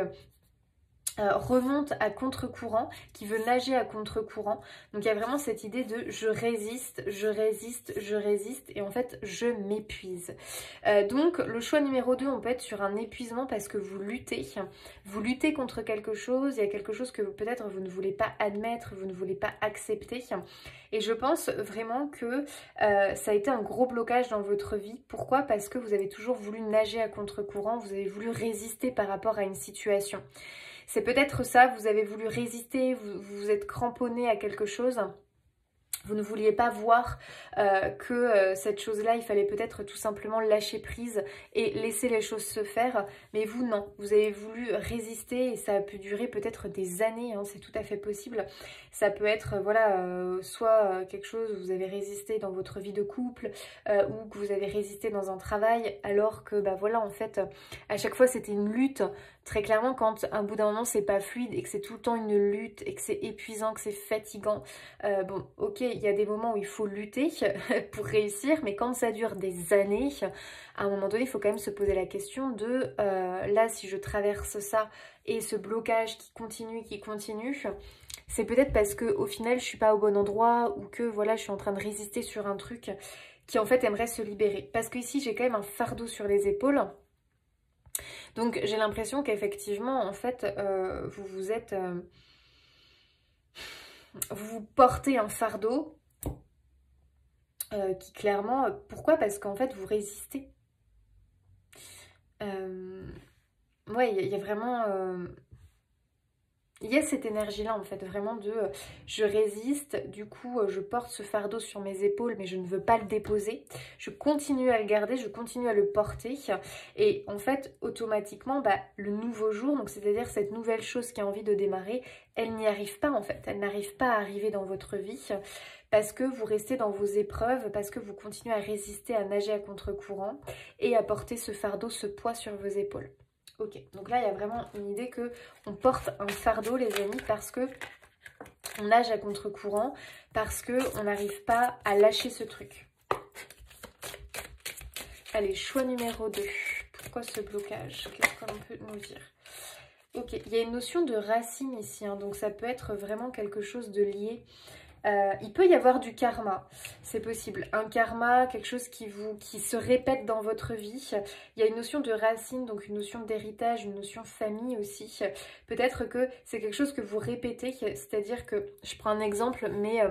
remonte à contre-courant, qui veut nager à contre-courant. Donc il y a vraiment cette idée de je résiste, je résiste, je résiste et en fait je m'épuise. Donc le choix numéro 2, on peut être sur un épuisement parce que vous luttez contre quelque chose, il y a quelque chose que peut-être vous ne voulez pas admettre, vous ne voulez pas accepter. Et je pense vraiment que ça a été un gros blocage dans votre vie. Pourquoi? Parce que vous avez toujours voulu nager à contre-courant, vous avez voulu résister par rapport à une situation. C'est peut-être ça, vous avez voulu résister, vous vous êtes cramponné à quelque chose. Vous ne vouliez pas voir que cette chose-là, il fallait peut-être tout simplement lâcher prise et laisser les choses se faire. Mais vous, non. Vous avez voulu résister et ça a pu durer peut-être des années. Hein, c'est tout à fait possible. Ça peut être, voilà, soit quelque chose où vous avez résisté dans votre vie de couple ou que vous avez résisté dans un travail alors que, bah voilà, en fait, à chaque fois, c'était une lutte. Très clairement, quand à un bout d'un moment, c'est pas fluide et que c'est tout le temps une lutte et que c'est épuisant, que c'est fatigant, bon, ok, il y a des moments où il faut lutter pour réussir, mais quand ça dure des années, à un moment donné, il faut quand même se poser la question de là, si je traverse ça et ce blocage qui continue, c'est peut-être parce que au final, je suis pas au bon endroit ou que voilà, je suis en train de résister sur un truc qui en fait aimerait se libérer. Parce que ici, j'ai quand même un fardeau sur les épaules. Donc j'ai l'impression qu'effectivement, en fait, vous portez un fardeau qui clairement... Pourquoi? Parce qu'en fait, vous résistez. Ouais, il y a vraiment... il y a cette énergie-là en fait, vraiment de je résiste, du coup je porte ce fardeau sur mes épaules mais je ne veux pas le déposer, je continue à le garder, je continue à le porter et en fait automatiquement le nouveau jour, donc c'est-à-dire cette nouvelle chose qui a envie de démarrer, elle n'y arrive pas en fait, elle n'arrive pas à arriver dans votre vie parce que vous restez dans vos épreuves, parce que vous continuez à résister, à nager à contre-courant et à porter ce fardeau, ce poids sur vos épaules. Ok, donc là il y a vraiment une idée que on porte un fardeau les amis parce que on nage à contre-courant, parce qu'on n'arrive pas à lâcher ce truc. Allez, choix numéro 2. Pourquoi ce blocage? Qu'est-ce qu'on peut nous dire? Ok, il y a une notion de racine ici, hein, donc ça peut être vraiment quelque chose de lié. Il peut y avoir du karma, c'est possible. Un karma, quelque chose qui se répète dans votre vie. Il y a une notion de racine, donc une notion d'héritage, une notion famille aussi. Peut-être que c'est quelque chose que vous répétez, c'est-à-dire que, je prends un exemple, mais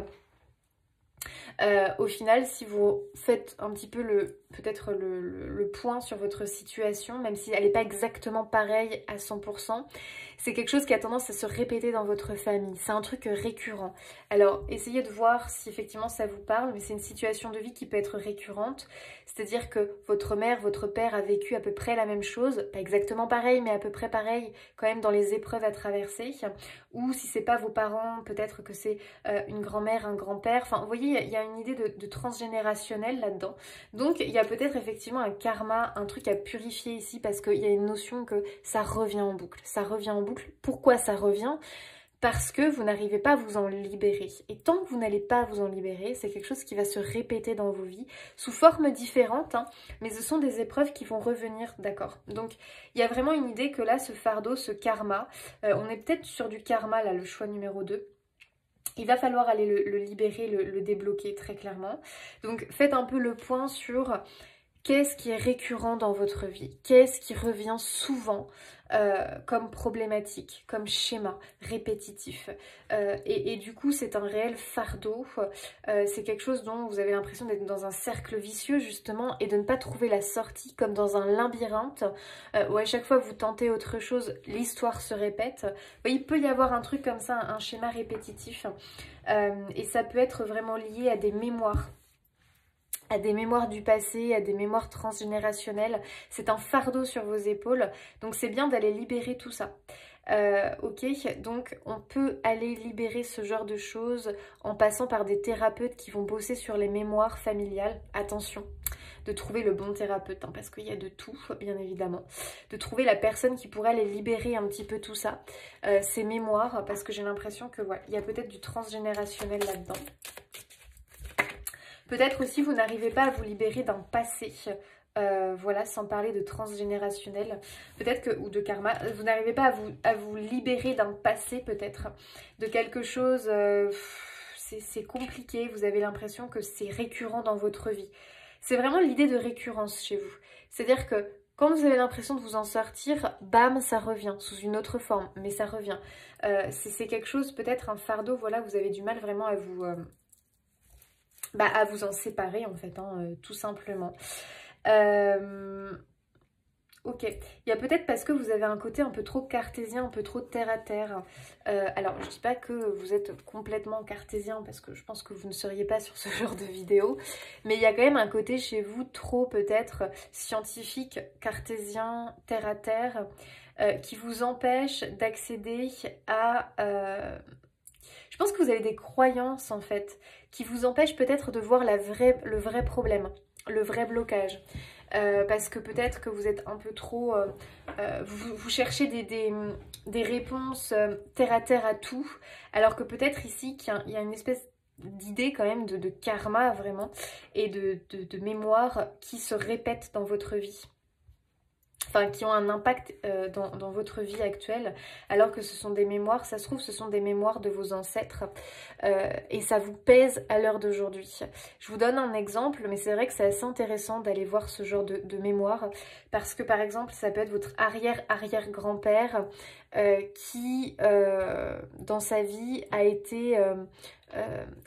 au final, si vous faites un petit peu peut-être le point sur votre situation, même si elle n'est pas exactement pareille à 100%, c'est quelque chose qui a tendance à se répéter dans votre famille. C'est un truc récurrent. Alors, essayez de voir si effectivement ça vous parle, mais c'est une situation de vie qui peut être récurrente. C'est-à-dire que votre mère, votre père a vécu à peu près la même chose, pas exactement pareil, mais à peu près pareil, quand même dans les épreuves à traverser. Ou si c'est pas vos parents, peut-être que c'est une grand-mère, un grand-père. Enfin, vous voyez, il y a une idée de transgénérationnel là-dedans. Donc, il y a peut-être effectivement un karma, un truc à purifier ici, parce qu'il y a une notion que ça revient en boucle. Ça revient en boucle. Pourquoi ça revient ? Parce que vous n'arrivez pas à vous en libérer. Et tant que vous n'allez pas vous en libérer, c'est quelque chose qui va se répéter dans vos vies, sous formes différentes, hein, mais ce sont des épreuves qui vont revenir, d'accord. Donc, il y a vraiment une idée que là, ce fardeau, ce karma, on est peut-être sur du karma, là, le choix numéro 2. Il va falloir aller le libérer, le débloquer très clairement. Donc, faites un peu le point sur qu'est-ce qui est récurrent dans votre vie, qu'est-ce qui revient souvent comme problématique, comme schéma répétitif. Et du coup, c'est un réel fardeau. C'est quelque chose dont vous avez l'impression d'être dans un cercle vicieux, justement, et de ne pas trouver la sortie, comme dans un labyrinthe, où à chaque fois que vous tentez autre chose, l'histoire se répète. Il peut y avoir un truc comme ça, un schéma répétitif. Et ça peut être vraiment lié à des mémoires. À des mémoires du passé, à des mémoires transgénérationnelles. C'est un fardeau sur vos épaules, donc c'est bien d'aller libérer tout ça. Ok, donc on peut aller libérer ce genre de choses en passant par des thérapeutes qui vont bosser sur les mémoires familiales. Attention, de trouver le bon thérapeute, hein, parce qu'il y a de tout, bien évidemment. De trouver la personne qui pourrait aller libérer un petit peu tout ça, ces mémoires, parce que j'ai l'impression que voilà, il y a peut-être du transgénérationnel là-dedans. Peut-être aussi vous n'arrivez pas à vous libérer d'un passé, voilà, sans parler de transgénérationnel, peut-être que, ou de karma, vous n'arrivez pas à vous libérer d'un passé peut-être, de quelque chose, c'est compliqué, vous avez l'impression que c'est récurrent dans votre vie. C'est vraiment l'idée de récurrence chez vous, c'est-à-dire que quand vous avez l'impression de vous en sortir, bam, ça revient, sous une autre forme, mais ça revient. C'est quelque chose, peut-être un fardeau, voilà, vous avez du mal vraiment à vous... à vous en séparer en fait, hein, tout simplement. Ok, il y a peut-être parce que vous avez un côté un peu trop cartésien, un peu trop terre à terre. Alors je dis pas que vous êtes complètement cartésien parce que je pense que vous ne seriez pas sur ce genre de vidéo, mais il y a quand même un côté chez vous trop peut-être scientifique, cartésien, terre à terre, qui vous empêche d'accéder à... Je pense que vous avez des croyances en fait qui vous empêchent peut-être de voir le vrai problème, le vrai blocage. Parce que peut-être que vous êtes un peu trop... vous cherchez des réponses terre à terre à tout, alors que peut-être ici qu'il y a une espèce d'idée quand même de karma vraiment, et de mémoire qui se répète dans votre vie. Enfin, qui ont un impact dans votre vie actuelle, alors que ce sont des mémoires, ça se trouve, ce sont des mémoires de vos ancêtres, et ça vous pèse à l'heure d'aujourd'hui. Je vous donne un exemple, mais c'est vrai que c'est assez intéressant d'aller voir ce genre de mémoire, parce que par exemple, ça peut être votre arrière-arrière-grand-père qui, dans sa vie,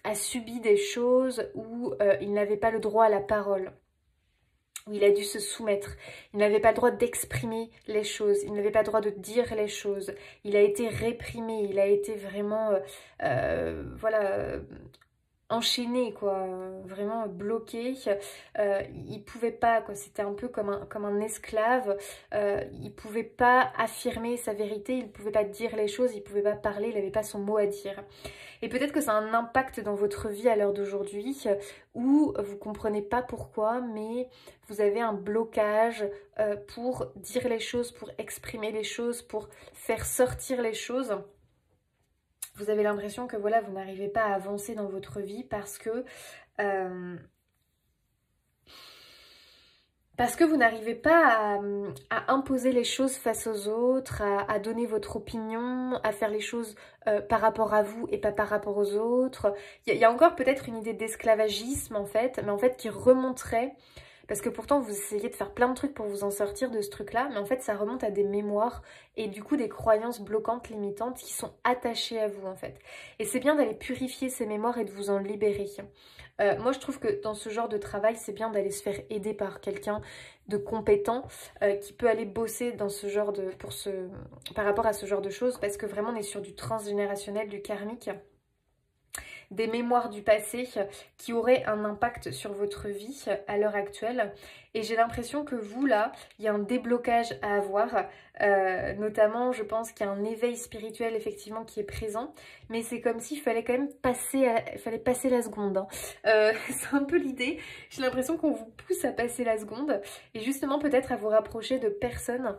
a subi des choses où il n'avait pas le droit à la parole. où il a dû se soumettre. Il n'avait pas le droit d'exprimer les choses, il n'avait pas le droit de dire les choses. Il a été réprimé, il a été vraiment, voilà, enchaîné, quoi, vraiment bloqué. Il pouvait pas, quoi, c'était un peu comme un esclave. Il pouvait pas affirmer sa vérité, il pouvait pas dire les choses, il pouvait pas parler, il n'avait pas son mot à dire. Et peut-être que ça a un impact dans votre vie à l'heure d'aujourd'hui où vous comprenez pas pourquoi, mais vous avez un blocage pour dire les choses, pour exprimer les choses, pour faire sortir les choses. Vous avez l'impression que voilà, vous n'arrivez pas à avancer dans votre vie parce que vous n'arrivez pas à imposer les choses face aux autres, à donner votre opinion, à faire les choses par rapport à vous et pas par rapport aux autres. Il y a encore peut-être une idée d'esclavagisme en fait, mais en fait qui remonterait, parce que pourtant vous essayez de faire plein de trucs pour vous en sortir de ce truc-là, mais en fait ça remonte à des mémoires et du coup des croyances bloquantes, limitantes qui sont attachées à vous en fait. Et c'est bien d'aller purifier ces mémoires et de vous en libérer. Moi je trouve que dans ce genre de travail c'est bien d'aller se faire aider par quelqu'un de compétent qui peut aller bosser dans ce genre de, par rapport à ce genre de choses, parce que vraiment on est sur du transgénérationnel, du karmique, des mémoires du passé qui auraient un impact sur votre vie à l'heure actuelle. Et j'ai l'impression que vous là, il y a un déblocage à avoir, notamment je pense qu'il y a un éveil spirituel effectivement qui est présent, mais c'est comme s'il fallait quand même passer la seconde, hein. C'est un peu l'idée, j'ai l'impression qu'on vous pousse à passer la seconde et justement peut-être à vous rapprocher de personnes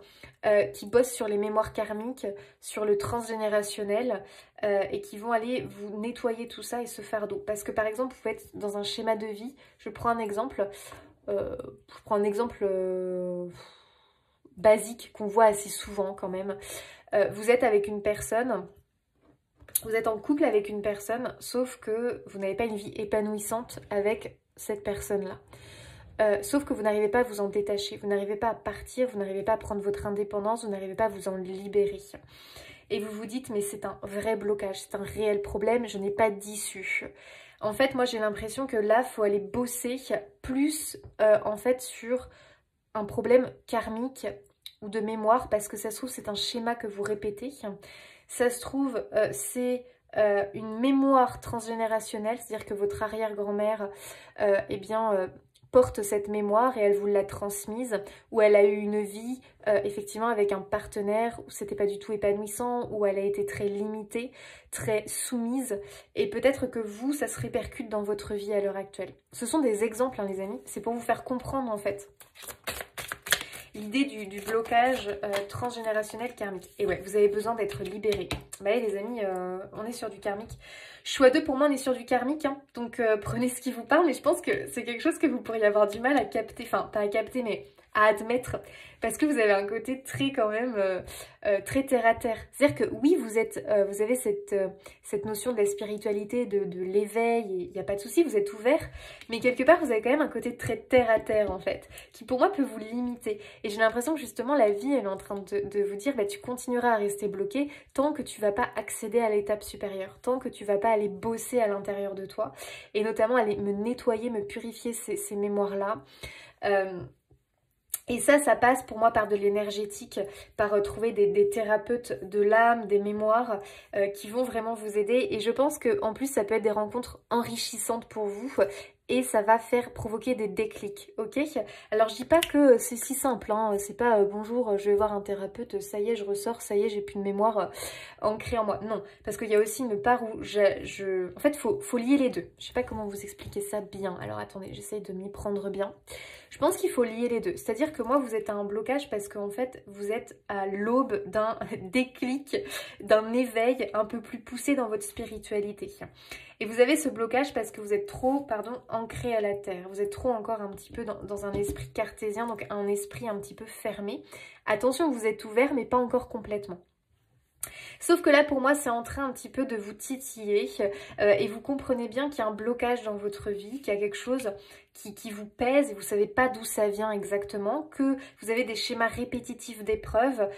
qui bossent sur les mémoires karmiques, sur le transgénérationnel et qui vont aller vous nettoyer tout ça et ce fardeau. Parce que par exemple, vous êtes dans un schéma de vie, je prends un exemple, basique qu'on voit assez souvent quand même. Vous êtes avec une personne, vous êtes en couple avec une personne, sauf que vous n'avez pas une vie épanouissante avec cette personne-là. Sauf que vous n'arrivez pas à vous en détacher, vous n'arrivez pas à partir, vous n'arrivez pas à prendre votre indépendance, vous n'arrivez pas à vous en libérer. Et vous vous dites, mais c'est un vrai blocage, c'est un réel problème, je n'ai pas d'issue. En fait, moi j'ai l'impression que là, il faut aller bosser plus en fait sur un problème karmique ou de mémoire, parce que ça se trouve c'est un schéma que vous répétez. Ça se trouve c'est une mémoire transgénérationnelle, c'est-à-dire que votre arrière-grand-mère porte cette mémoire et elle vous l'a transmise, ou elle a eu une vie effectivement avec un partenaire où c'était pas du tout épanouissant, où elle a été très limitée, très soumise, et peut-être que vous, ça se répercute dans votre vie à l'heure actuelle. Ce sont des exemples, hein, les amis, c'est pour vous faire comprendre en fait l'idée du blocage transgénérationnel karmique. Et ouais, vous avez besoin d'être libéré. Bah les amis, on est sur du karmique. Choix 2 pour moi, on est sur du karmique, hein. Donc prenez ce qui vous parle, mais je pense que c'est quelque chose que vous pourriez avoir du mal à capter, enfin pas à capter, mais à admettre, parce que vous avez un côté très quand même très terre à terre. C'est-à-dire que oui, vous avez cette notion de la spiritualité, de l'éveil, il n'y a pas de souci, vous êtes ouvert, mais quelque part vous avez quand même un côté très terre à terre en fait, qui pour moi peut vous limiter. Et j'ai l'impression que justement la vie elle est en train de vous dire, bah, tu continueras à rester bloqué tant que tu vas pas accéder à l'étape supérieure, tant que tu vas pas aller bosser à l'intérieur de toi, et notamment aller me nettoyer, me purifier ces mémoires-là. Et ça passe pour moi par de l'énergétique, par trouver des thérapeutes de l'âme, des mémoires qui vont vraiment vous aider. Et je pense qu'en plus, ça peut être des rencontres enrichissantes pour vous et ça va provoquer des déclics, ok? Alors, je dis pas que c'est si simple, hein. C'est pas bonjour, je vais voir un thérapeute, ça y est, je ressors, ça y est, j'ai plus de mémoire ancrée en moi. Non, parce qu'il y a aussi une part où en fait, faut lier les deux. Je sais pas comment vous expliquer ça bien. Alors, attendez, j'essaye de m'y prendre bien. Je pense qu'il faut lier les deux. C'est-à-dire que moi, vous êtes à un blocage parce qu'en fait, vous êtes à l'aube d'un déclic, d'un éveil un peu plus poussé dans votre spiritualité. Et vous avez ce blocage parce que vous êtes trop, ancré à la terre. Vous êtes trop encore un petit peu dans un esprit cartésien, donc un esprit un petit peu fermé. Attention, vous êtes ouvert, mais pas encore complètement. Sauf que là, pour moi, c'est en train un petit peu de vous titiller et vous comprenez bien qu'il y a un blocage dans votre vie, qu'il y a quelque chose qui vous pèse et vous ne savez pas d'où ça vient exactement, que vous avez des schémas répétitifs d'épreuves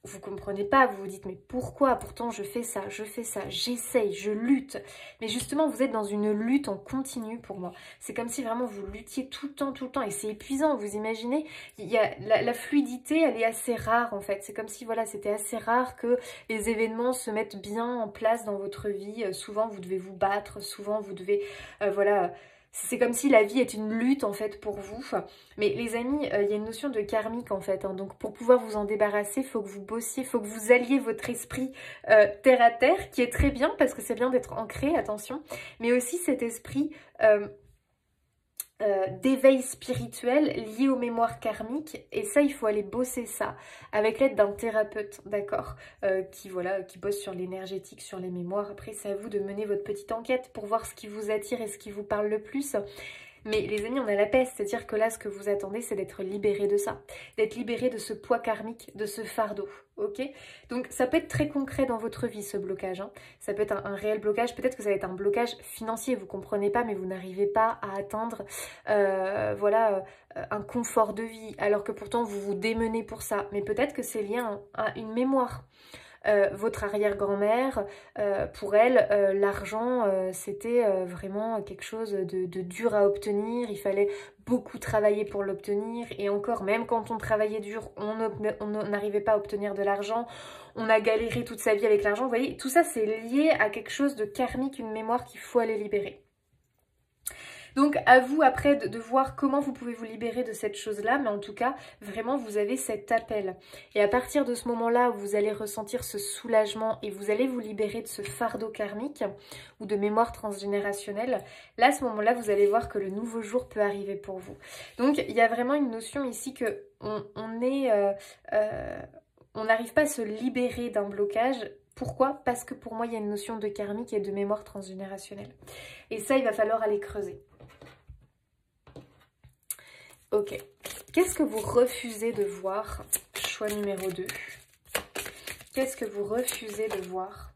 vous comprenez pas, vous vous dites mais pourquoi? Pourtant je fais ça, j'essaye, je lutte. Mais justement vous êtes dans une lutte en continu pour moi. C'est comme si vraiment vous luttiez tout le temps et c'est épuisant, vous imaginez? Il y a la fluidité, elle est assez rare en fait. C'est comme si voilà, c'était assez rare que les événements se mettent bien en place dans votre vie. Souvent vous devez vous battre, souvent vous devez voilà. C'est comme si la vie est une lutte en fait pour vous. Mais les amis, il y a une notion de karmique en fait. Hein. Donc pour pouvoir vous en débarrasser, il faut que vous bossiez, il faut que vous alliez votre esprit terre à terre, qui est très bien parce que c'est bien d'être ancré, attention. Mais aussi cet esprit d'éveil spirituel lié aux mémoires karmiques. Et ça, il faut aller bosser ça avec l'aide d'un thérapeute, d'accord, qui bosse sur l'énergétique, sur les mémoires. Après, c'est à vous de mener votre petite enquête pour voir ce qui vous attire et ce qui vous parle le plus. Mais les amis, on a la paix, c'est-à-dire que là, ce que vous attendez, c'est d'être libéré de ça, d'être libéré de ce poids karmique, de ce fardeau, ok? Donc, ça peut être très concret dans votre vie, ce blocage, hein. Ça peut être un réel blocage, peut-être que ça va être un blocage financier, vous comprenez pas, mais vous n'arrivez pas à atteindre, un confort de vie, alors que pourtant, vous vous démenez pour ça. Mais peut-être que c'est lié à une mémoire. Votre arrière-grand-mère, pour elle, l'argent, c'était vraiment quelque chose de dur à obtenir. Il fallait beaucoup travailler pour l'obtenir. Et encore, même quand on travaillait dur, on n'arrivait pas à obtenir de l'argent. On a galéré toute sa vie avec l'argent. Vous voyez, tout ça, c'est lié à quelque chose de karmique, une mémoire qu'il faut aller libérer. Donc à vous après de voir comment vous pouvez vous libérer de cette chose-là, mais en tout cas, vraiment vous avez cet appel. Et à partir de ce moment-là, vous allez ressentir ce soulagement et vous allez vous libérer de ce fardeau karmique ou de mémoire transgénérationnelle. Là, à ce moment-là, vous allez voir que le nouveau jour peut arriver pour vous. Donc il y a vraiment une notion ici que on n'arrive pas à se libérer d'un blocage. Pourquoi? Parce que pour moi, il y a une notion de karmique et de mémoire transgénérationnelle. Et ça, il va falloir aller creuser. Ok. Qu'est-ce que vous refusez de voir? Choix numéro 2. Qu'est-ce que vous refusez de voir?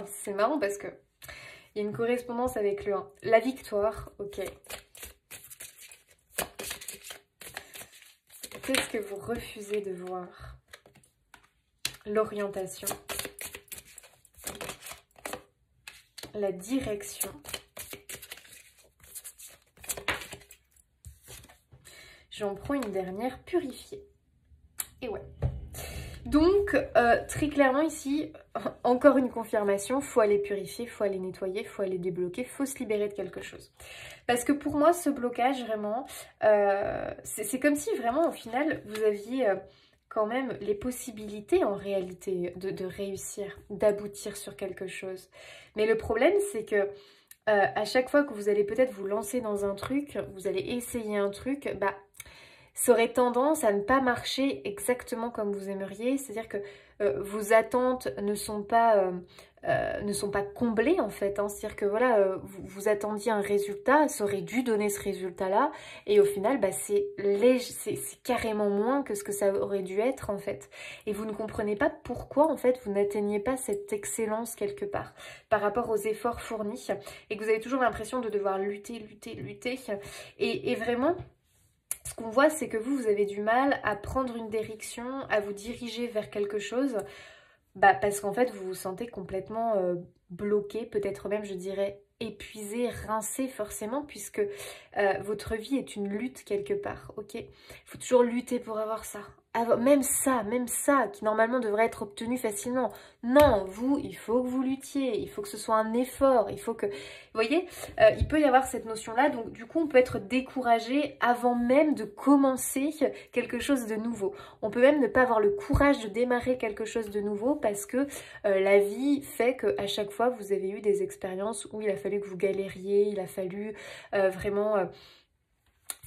C'est marrant parce que il y a une correspondance avec le 1. La victoire, ok. Qu'est-ce que vous refusez de voir? L'orientation. La direction. J'en prends une dernière, purifiée. Et ouais. Donc, très clairement ici, encore une confirmation, il faut aller purifier, il faut aller nettoyer, il faut aller débloquer, il faut se libérer de quelque chose. Parce que pour moi, ce blocage, vraiment, c'est comme si vraiment, au final, vous aviez quand même les possibilités, en réalité, de réussir, d'aboutir sur quelque chose. Mais le problème, c'est que à chaque fois que vous allez peut-être vous lancer dans un truc, vous allez essayer un truc, bah, ça aurait tendance à ne pas marcher exactement comme vous aimeriez. C'est-à-dire que vos attentes ne sont pas comblées en fait. Hein. C'est-à-dire que voilà, vous attendiez un résultat, ça aurait dû donner ce résultat-là. Et au final, bah, c'est carrément moins que ce que ça aurait dû être en fait. Et vous ne comprenez pas pourquoi en fait vous n'atteignez pas cette excellence quelque part par rapport aux efforts fournis. Et que vous avez toujours l'impression de devoir lutter. Et vraiment... Ce qu'on voit, c'est que vous avez du mal à prendre une direction, à vous diriger vers quelque chose, bah, parce qu'en fait, vous vous sentez complètement bloqué, peut-être même, je dirais, épuisé, rincé forcément, puisque votre vie est une lutte quelque part, ok? Il faut toujours lutter pour avoir ça. Même ça, qui normalement devrait être obtenu facilement. Non, vous, il faut que vous luttiez, il faut que ce soit un effort, il faut que... Vous voyez, il peut y avoir cette notion-là, donc du coup, on peut être découragé avant même de commencer quelque chose de nouveau. On peut même ne pas avoir le courage de démarrer quelque chose de nouveau parce que la vie fait qu'à chaque fois, vous avez eu des expériences où il a fallu que vous galériez, il a fallu vraiment...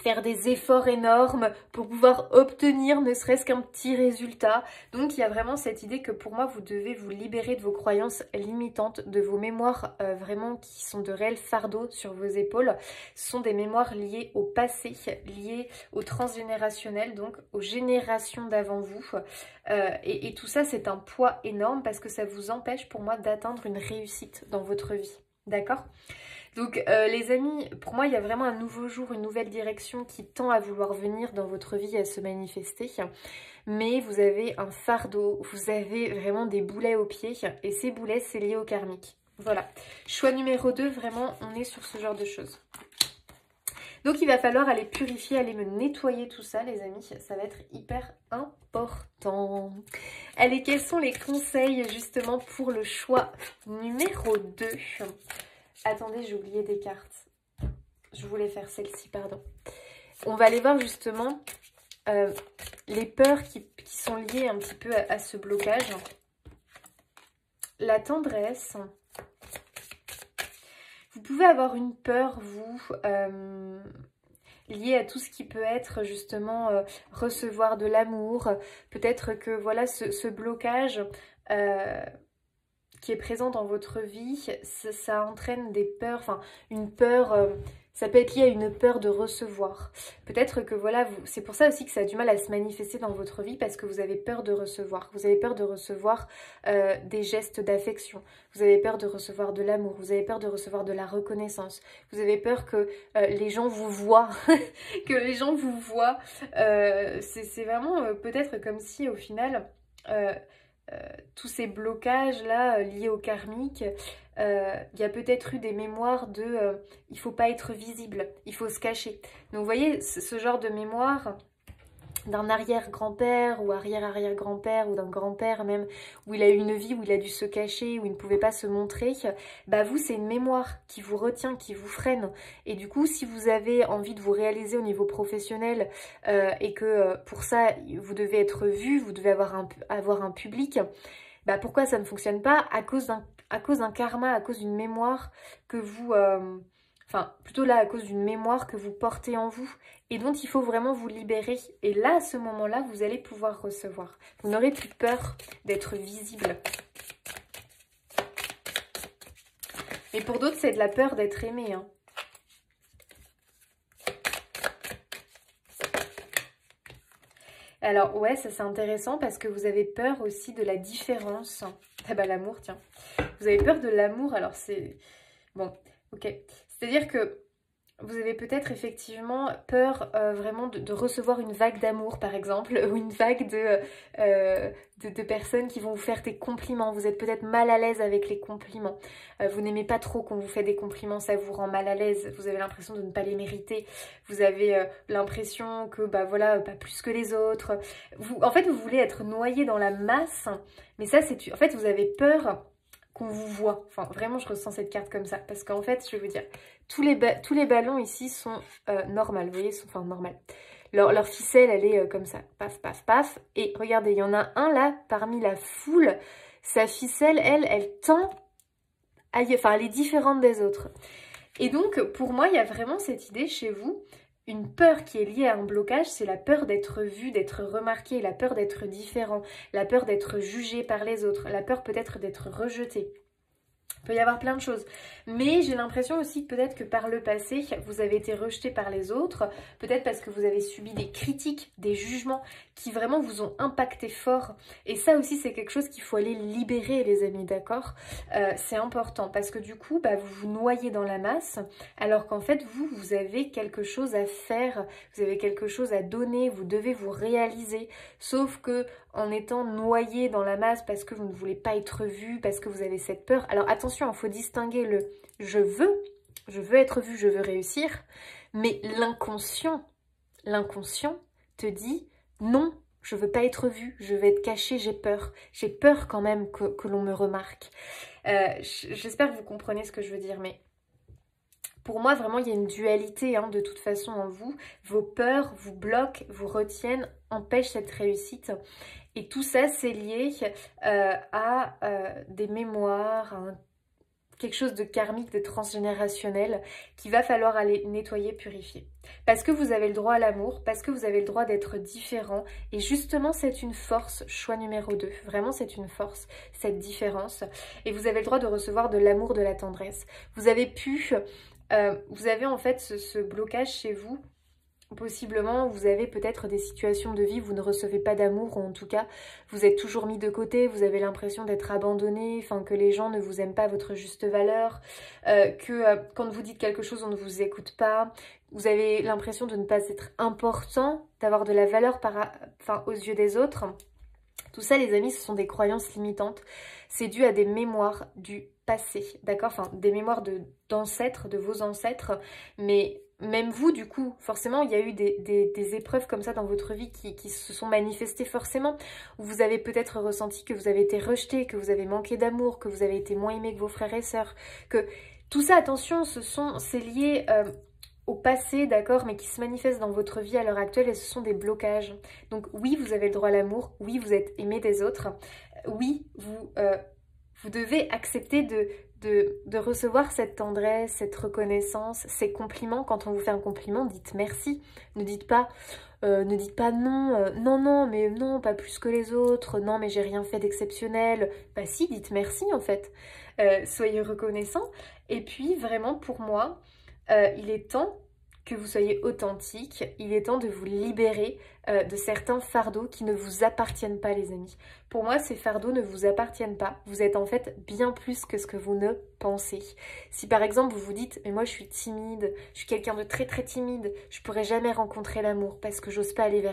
faire des efforts énormes pour pouvoir obtenir ne serait-ce qu'un petit résultat. Donc il y a vraiment cette idée que pour moi vous devez vous libérer de vos croyances limitantes, de vos mémoires vraiment qui sont de réels fardeaux sur vos épaules. Ce sont des mémoires liées au passé, liées au transgénérationnel, donc aux générations d'avant vous. Et tout ça c'est un poids énorme parce que ça vous empêche pour moi d'atteindre une réussite dans votre vie. D'accord ? Donc les amis, pour moi il y a vraiment un nouveau jour, une nouvelle direction qui tend à vouloir venir dans votre vie, à se manifester. Mais vous avez un fardeau, vous avez vraiment des boulets aux pieds et ces boulets c'est lié au karmique. Voilà, choix numéro 2, vraiment on est sur ce genre de choses. Donc il va falloir aller purifier, aller me nettoyer tout ça les amis, ça va être hyper important. Allez, quels sont les conseils justement pour le choix numéro 2? Attendez, j'ai oublié des cartes. Je voulais faire celle-ci, pardon. On va aller voir justement les peurs qui sont liées un petit peu à ce blocage. La tendresse. Vous pouvez avoir une peur, vous, liée à tout ce qui peut être justement recevoir de l'amour. Peut-être que voilà, ce blocage qui est présent dans votre vie, ça entraîne des peurs, enfin une peur, ça peut être lié à une peur de recevoir. Peut-être que voilà, c'est pour ça aussi que ça a du mal à se manifester dans votre vie, parce que vous avez peur de recevoir. Vous avez peur de recevoir des gestes d'affection, vous avez peur de recevoir de l'amour, vous avez peur de recevoir de la reconnaissance, vous avez peur que les gens vous voient, que les gens vous voient. C'est vraiment peut-être comme si au final... tous ces blocages là liés au karmique, il y a peut-être eu des mémoires de il faut pas être visible, il faut se cacher. Donc vous voyez ce genre de mémoire d'un arrière-grand-père ou arrière-arrière-grand-père ou d'un grand-père même, où il a eu une vie où il a dû se cacher, où il ne pouvait pas se montrer, bah vous c'est une mémoire qui vous retient, qui vous freine. Et du coup si vous avez envie de vous réaliser au niveau professionnel et que pour ça vous devez être vu, vous devez avoir un public, bah pourquoi ça ne fonctionne pas? À cause d'un karma, à cause d'une mémoire que vous... Enfin, plutôt là, à cause d'une mémoire que vous portez en vous et dont il faut vraiment vous libérer. Et là, à ce moment-là, vous allez pouvoir recevoir. Vous n'aurez plus peur d'être visible. Et pour d'autres, c'est de la peur d'être aimé. Hein. Alors, ouais, ça c'est intéressant parce que vous avez peur aussi de la différence. Ah bah l'amour, tiens. Vous avez peur de l'amour, alors c'est... Bon, ok. C'est-à-dire que vous avez peut-être effectivement peur vraiment de recevoir une vague d'amour par exemple, ou une vague de personnes qui vont vous faire des compliments. Vous êtes peut-être mal à l'aise avec les compliments. Vous n'aimez pas trop qu'on vous fait des compliments, ça vous rend mal à l'aise. Vous avez l'impression de ne pas les mériter. Vous avez l'impression que bah voilà, pas plus que les autres. En fait, vous voulez être noyé dans la masse, mais ça c'est... En fait, vous avez peur qu'on vous voit. Enfin, vraiment, je ressens cette carte comme ça. Parce qu'en fait, je vais vous dire, tous les ballons ici sont normales. Vous voyez, sont normales. Leur ficelle, elle est comme ça. Paf, paf, paf. Et regardez, il y en a un là, parmi la foule. Sa ficelle, elle tend ailleurs. Enfin, elle est différente des autres. Et donc, pour moi, il y a vraiment cette idée chez vous. Une peur qui est liée à un blocage, c'est la peur d'être vu, d'être remarqué, la peur d'être différent, la peur d'être jugé par les autres, la peur peut-être d'être rejeté. Il peut y avoir plein de choses. Mais j'ai l'impression aussi peut-être que par le passé, vous avez été rejeté par les autres. Peut-être parce que vous avez subi des critiques, des jugements qui vraiment vous ont impacté fort. Et ça aussi, c'est quelque chose qu'il faut aller libérer, les amis, d'accord? C'est important parce que du coup, bah, vous vous noyez dans la masse. Alors qu'en fait, vous avez quelque chose à faire. Vous avez quelque chose à donner. Vous devez vous réaliser. Sauf que en étant noyé dans la masse parce que vous ne voulez pas être vu, parce que vous avez cette peur. Alors attention, il faut distinguer le je veux être vu, je veux réussir, mais l'inconscient te dit non, je veux pas être vu, je veux être caché, j'ai peur quand même que l'on me remarque. J'espère que vous comprenez ce que je veux dire, mais pour moi, vraiment, il y a une dualité de toute façon en vous. Vos peurs vous bloquent, vous retiennent, empêchent cette réussite. Et tout ça, c'est lié à des mémoires, à quelque chose de karmique, de transgénérationnel qu'il va falloir aller nettoyer, purifier. Parce que vous avez le droit à l'amour, parce que vous avez le droit d'être différent. Et justement, c'est une force, choix numéro 2. Vraiment, c'est une force, cette différence. Et vous avez le droit de recevoir de l'amour, de la tendresse. Vous avez en fait ce blocage chez vous possiblement, vous avez peut-être des situations de vie où vous ne recevez pas d'amour, ou en tout cas, vous êtes toujours mis de côté, vous avez l'impression d'être abandonné, enfin que les gens ne vous aiment pas à votre juste valeur, quand vous dites quelque chose, on ne vous écoute pas, vous avez l'impression de ne pas être important, d'avoir de la valeur aux yeux des autres. Tout ça, les amis, ce sont des croyances limitantes. C'est dû à des mémoires du passé, d'accord? Enfin, des mémoires d'ancêtres, de vos ancêtres, mais même vous, du coup, forcément, il y a eu des épreuves comme ça dans votre vie qui se sont manifestées forcément, où vous avez peut-être ressenti que vous avez été rejeté, que vous avez manqué d'amour, que vous avez été moins aimé que vos frères et sœurs, que tout ça, attention, c'est lié au passé, d'accord, mais qui se manifestent dans votre vie à l'heure actuelle, et ce sont des blocages. Donc oui, vous avez le droit à l'amour, oui, vous êtes aimé des autres, oui, vous devez accepter de recevoir cette tendresse, cette reconnaissance, ces compliments. Quand on vous fait un compliment, dites merci. Ne dites pas non, non, mais non, pas plus que les autres, non, mais j'ai rien fait d'exceptionnel. Bah si, dites merci en fait. Soyez reconnaissants. Et puis vraiment pour moi, il est temps que vous soyez authentique, il est temps de vous libérer de certains fardeaux qui ne vous appartiennent pas, les amis. Pour moi, ces fardeaux ne vous appartiennent pas. Vous êtes en fait bien plus que ce que vous ne pensez. Si par exemple vous vous dites « mais moi je suis timide, je suis quelqu'un de très très timide, je pourrais jamais rencontrer l'amour parce que j'ose pas aller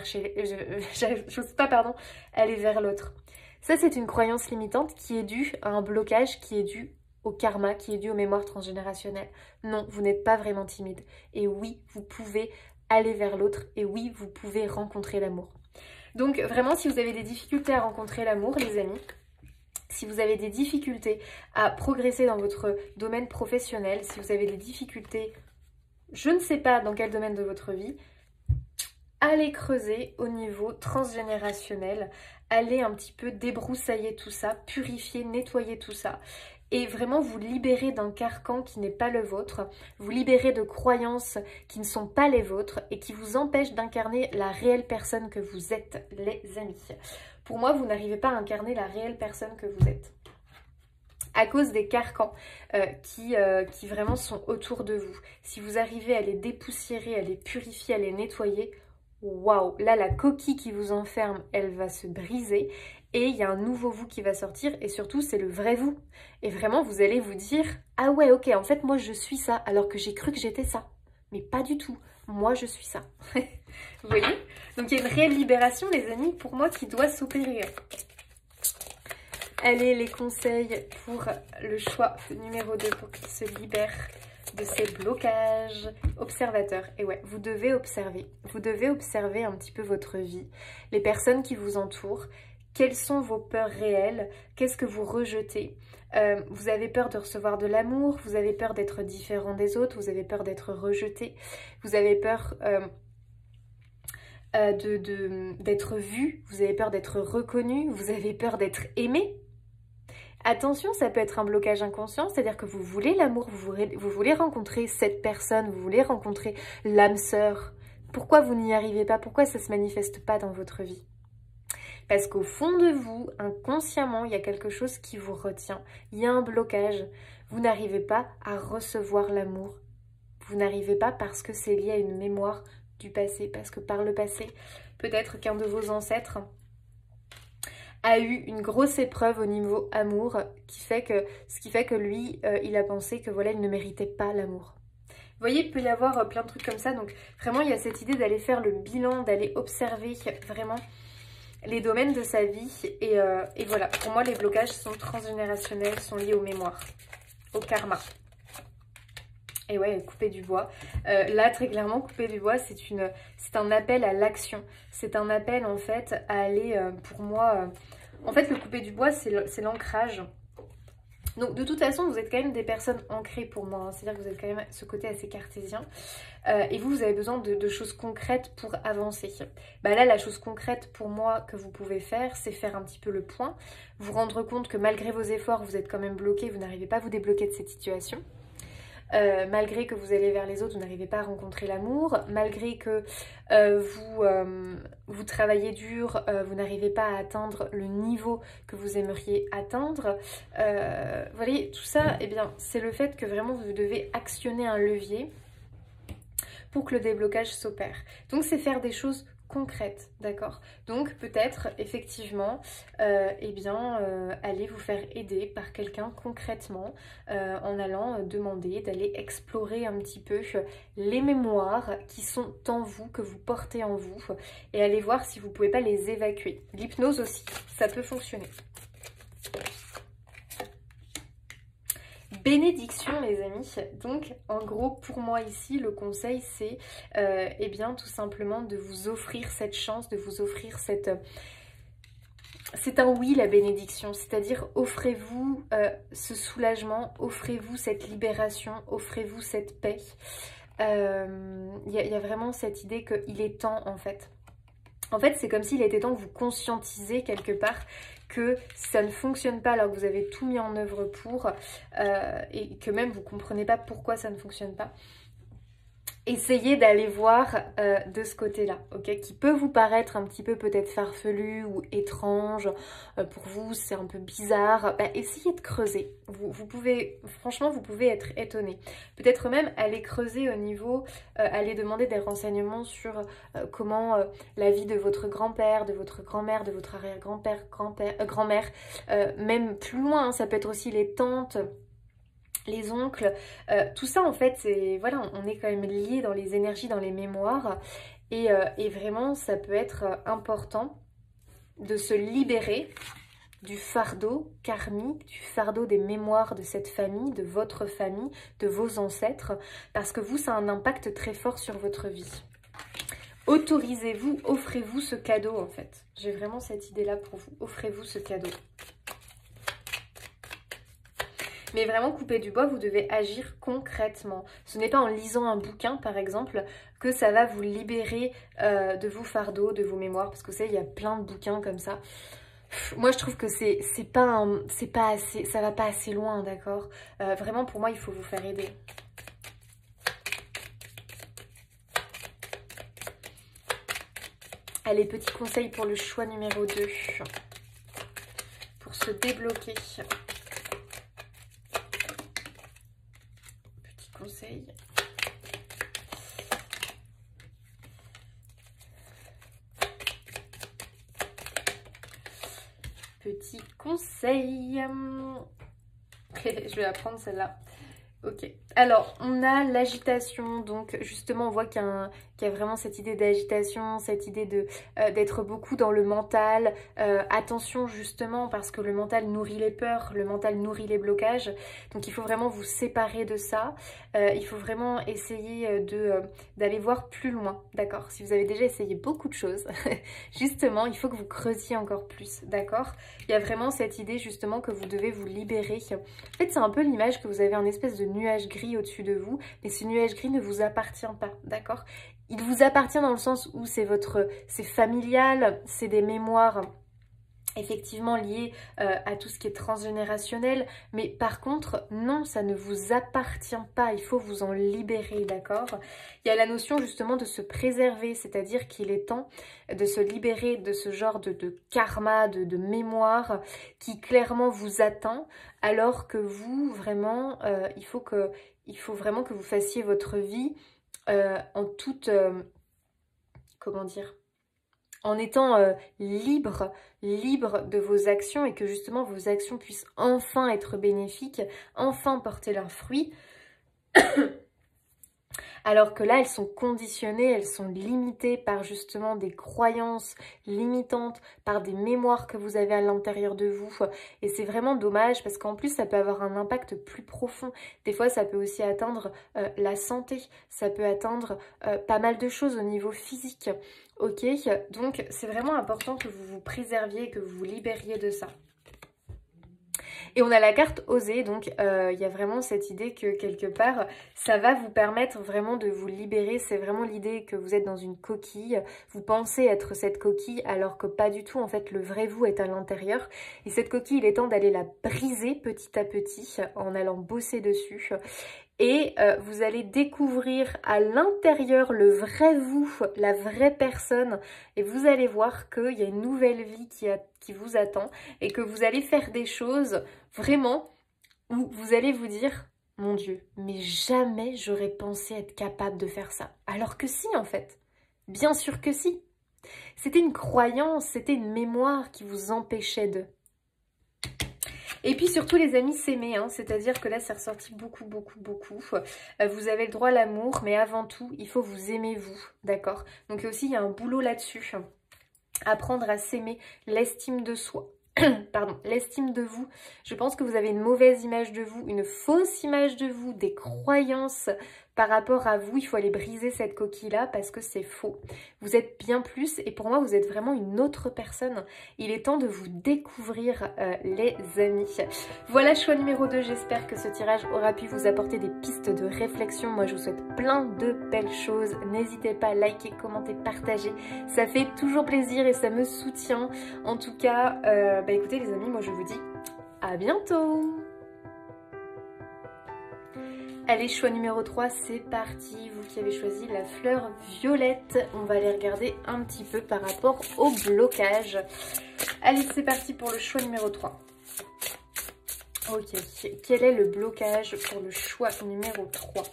aller vers l'autre ». Ça, c'est une croyance limitante qui est due à un blocage, qui est dû au karma, qui est dû aux mémoires transgénérationnelles. Non, vous n'êtes pas vraiment timide. Et oui, vous pouvez aller vers l'autre. Et oui, vous pouvez rencontrer l'amour. Donc vraiment, si vous avez des difficultés à rencontrer l'amour, les amis, si vous avez des difficultés à progresser dans votre domaine professionnel, si vous avez des difficultés, je ne sais pas dans quel domaine de votre vie, allez creuser au niveau transgénérationnel, allez un petit peu débroussailler tout ça, purifier, nettoyer tout ça. Et vraiment vous libérer d'un carcan qui n'est pas le vôtre, vous libérer de croyances qui ne sont pas les vôtres et qui vous empêchent d'incarner la réelle personne que vous êtes, les amis. Pour moi, vous n'arrivez pas à incarner la réelle personne que vous êtes à cause des carcans qui vraiment sont autour de vous. Si vous arrivez à les dépoussiérer, à les purifier, à les nettoyer, waouh, là la coquille qui vous enferme, elle va se briser. Et il y a un nouveau vous qui va sortir et surtout c'est le vrai vous. Et vraiment vous allez vous dire « Ah ouais ok en fait moi je suis ça alors que j'ai cru que j'étais ça. Mais pas du tout, moi je suis ça. » Vous voyez? Donc il y a une réelle libération les amis pour moi qui doit s'opérer. Allez les conseils pour le choix numéro 2 pour qu'il se libère de ces blocages. Observateur. Et ouais, vous devez observer. Vous devez observer un petit peu votre vie, les personnes qui vous entourent. Quelles sont vos peurs réelles? Qu'est-ce que vous rejetez? Vous avez peur de recevoir de l'amour, vous avez peur d'être différent des autres, vous avez peur d'être rejeté, vous avez peur d'être vu, vous avez peur d'être reconnu, vous avez peur d'être aimé. Attention, ça peut être un blocage inconscient, c'est-à-dire que vous voulez l'amour, vous voulez rencontrer cette personne, vous voulez rencontrer l'âme sœur. Pourquoi vous n'y arrivez pas? Pourquoi ça ne se manifeste pas dans votre vie? Parce qu'au fond de vous, inconsciemment, il y a quelque chose qui vous retient. Il y a un blocage. Vous n'arrivez pas à recevoir l'amour. Vous n'arrivez pas parce que c'est lié à une mémoire du passé. Parce que par le passé, peut-être qu'un de vos ancêtres a eu une grosse épreuve au niveau amour, ce qui fait que lui, il a pensé que voilà, il ne méritait pas l'amour. Vous voyez, il peut y avoir plein de trucs comme ça. Donc vraiment, il y a cette idée d'aller faire le bilan, d'aller observer vraiment les domaines de sa vie et voilà, pour moi les blocages sont transgénérationnels, sont liés aux mémoires, au karma. Et ouais, couper du bois. Là, très clairement, couper du bois, c'est un appel à l'action. C'est un appel, en fait, à aller, pour moi... en fait, le couper du bois, c'est l'ancrage. Donc, de toute façon, vous êtes quand même des personnes ancrées pour moi. Hein. C'est-à-dire que vous êtes quand même ce côté assez cartésien. Et vous avez besoin de choses concrètes pour avancer. Bah là, la chose concrète pour moi que vous pouvez faire, c'est faire un petit peu le point. Vous rendre compte que malgré vos efforts, vous êtes quand même bloqué, vous n'arrivez pas à vous débloquer de cette situation. Malgré que vous allez vers les autres, vous n'arrivez pas à rencontrer l'amour. Malgré que vous travaillez dur, vous n'arrivez pas à atteindre le niveau que vous aimeriez atteindre. Vous voyez, tout ça, eh bien, c'est le fait que vraiment vous devez actionner un levier pour que le déblocage s'opère. Donc c'est faire des choses concrètes, d'accord? Donc peut-être effectivement allez vous faire aider par quelqu'un concrètement en allant demander d'aller explorer un petit peu les mémoires qui sont en vous, que vous portez en vous, et aller voir si vous pouvez pas les évacuer. L'hypnose aussi, ça peut fonctionner. Bénédiction les amis, donc en gros pour moi ici le conseil c'est tout simplement de vous offrir cette chance, de vous offrir cette... C'est un oui la bénédiction, c'est-à-dire offrez-vous ce soulagement, offrez-vous cette libération, offrez-vous cette paix. Il y a vraiment cette idée qu'il est temps en fait. En fait, c'est comme s'il était temps que vous conscientisez quelque part que ça ne fonctionne pas alors que vous avez tout mis en œuvre pour et que même vous ne comprenez pas pourquoi ça ne fonctionne pas. Essayez d'aller voir de ce côté-là, ok, qui peut vous paraître un petit peu peut-être farfelu ou étrange, pour vous c'est un peu bizarre, essayez de creuser. Vous pouvez, franchement vous pouvez être étonné. Peut-être même aller creuser au niveau, aller demander des renseignements sur comment la vie de votre grand-père, de votre grand-mère, de votre arrière-grand-père, grand-mère, même plus loin, hein, ça peut être aussi les tantes, les oncles, tout ça en fait, c'est voilà, on est quand même liés dans les énergies, dans les mémoires, et vraiment ça peut être important de se libérer du fardeau karmique, du fardeau des mémoires de cette famille, de votre famille, de vos ancêtres, parce que vous, ça a un impact très fort sur votre vie. Autorisez-vous, offrez-vous ce cadeau en fait. J'ai vraiment cette idée-là pour vous, offrez-vous ce cadeau. Mais vraiment, couper du bois, vous devez agir concrètement. Ce n'est pas en lisant un bouquin, par exemple, que ça va vous libérer de vos fardeaux, de vos mémoires. Parce que vous savez, il y a plein de bouquins comme ça. Moi, je trouve que c'est pas assez, ça va pas assez loin, d'accord? Vraiment, pour moi, il faut vous faire aider. Allez, petit conseil pour le choix numéro 2. Pour se débloquer. Conseil. Petit conseil. Je vais la prendre celle-là. Ok. Alors, on a l'agitation. Donc, justement, on voit qu'il y a vraiment cette idée d'agitation, cette idée d'être beaucoup dans le mental. Attention, justement, parce que le mental nourrit les peurs, le mental nourrit les blocages. Donc, il faut vraiment vous séparer de ça. Il faut vraiment essayer d'aller voir plus loin, d'accord? Si vous avez déjà essayé beaucoup de choses, justement, il faut que vous creusiez encore plus, d'accord? Il y a vraiment cette idée, justement, que vous devez vous libérer. En fait, c'est un peu l'image que vous avez un espèce de nuage gris au-dessus de vous, mais ce nuage gris ne vous appartient pas, d'accord? Il vous appartient dans le sens où c'est familial, c'est des mémoires effectivement liées à tout ce qui est transgénérationnel, mais par contre, non, ça ne vous appartient pas, il faut vous en libérer, d'accord? Il y a la notion justement de se préserver, c'est-à-dire qu'il est temps de se libérer de ce genre de karma, de mémoire qui clairement vous atteint, alors que vous, vraiment, il faut vraiment que vous fassiez votre vie en toute... comment dire, en étant libre de vos actions, et que justement vos actions puissent enfin être bénéfiques, enfin porter leurs fruits. Alors que là, elles sont conditionnées, elles sont limitées par justement des croyances limitantes, par des mémoires que vous avez à l'intérieur de vous. Et c'est vraiment dommage parce qu'en plus, ça peut avoir un impact plus profond. Des fois, ça peut aussi atteindre la santé, ça peut atteindre pas mal de choses au niveau physique. Ok, donc c'est vraiment important que vous vous préserviez, que vous vous libériez de ça. Et on a la carte oser, donc il y a vraiment cette idée que quelque part, ça va vous permettre vraiment de vous libérer. C'est vraiment l'idée que vous êtes dans une coquille, vous pensez être cette coquille alors que pas du tout. En fait, le vrai vous est à l'intérieur. Et cette coquille, il est temps d'aller la briser petit à petit en allant bosser dessus. Et vous allez découvrir à l'intérieur le vrai vous, la vraie personne. Et vous allez voir qu'il y a une nouvelle vie qui vous attend. Et que vous allez faire des choses vraiment où vous allez vous dire, mon Dieu, mais jamais j'aurais pensé être capable de faire ça. Alors que si, en fait. Bien sûr que si. C'était une croyance, c'était une mémoire qui vous empêchait de... Et puis surtout les amis, s'aimer, hein, c'est-à-dire que là c'est ressorti beaucoup. Vous avez le droit à l'amour, mais avant tout, il faut vous aimer vous, d'accord? Donc aussi il y a un boulot là-dessus, apprendre à s'aimer, l'estime de soi. Pardon, l'estime de vous. Je pense que vous avez une mauvaise image de vous, une fausse image de vous, des croyances par rapport à vous. Il faut aller briser cette coquille-là parce que c'est faux. Vous êtes bien plus et pour moi, vous êtes vraiment une autre personne. Il est temps de vous découvrir, les amis. Voilà, choix numéro 2. J'espère que ce tirage aura pu vous apporter des pistes de réflexion. Moi, je vous souhaite plein de belles choses. N'hésitez pas à liker, commenter, partager. Ça fait toujours plaisir et ça me soutient. En tout cas, écoutez les amis, moi je vous dis à bientôt. Allez, choix numéro 3, c'est parti. Vous qui avez choisi la fleur violette, on va aller regarder un petit peu par rapport au blocage. Allez, c'est parti pour le choix numéro 3. Ok, quel est le blocage pour le choix numéro 3?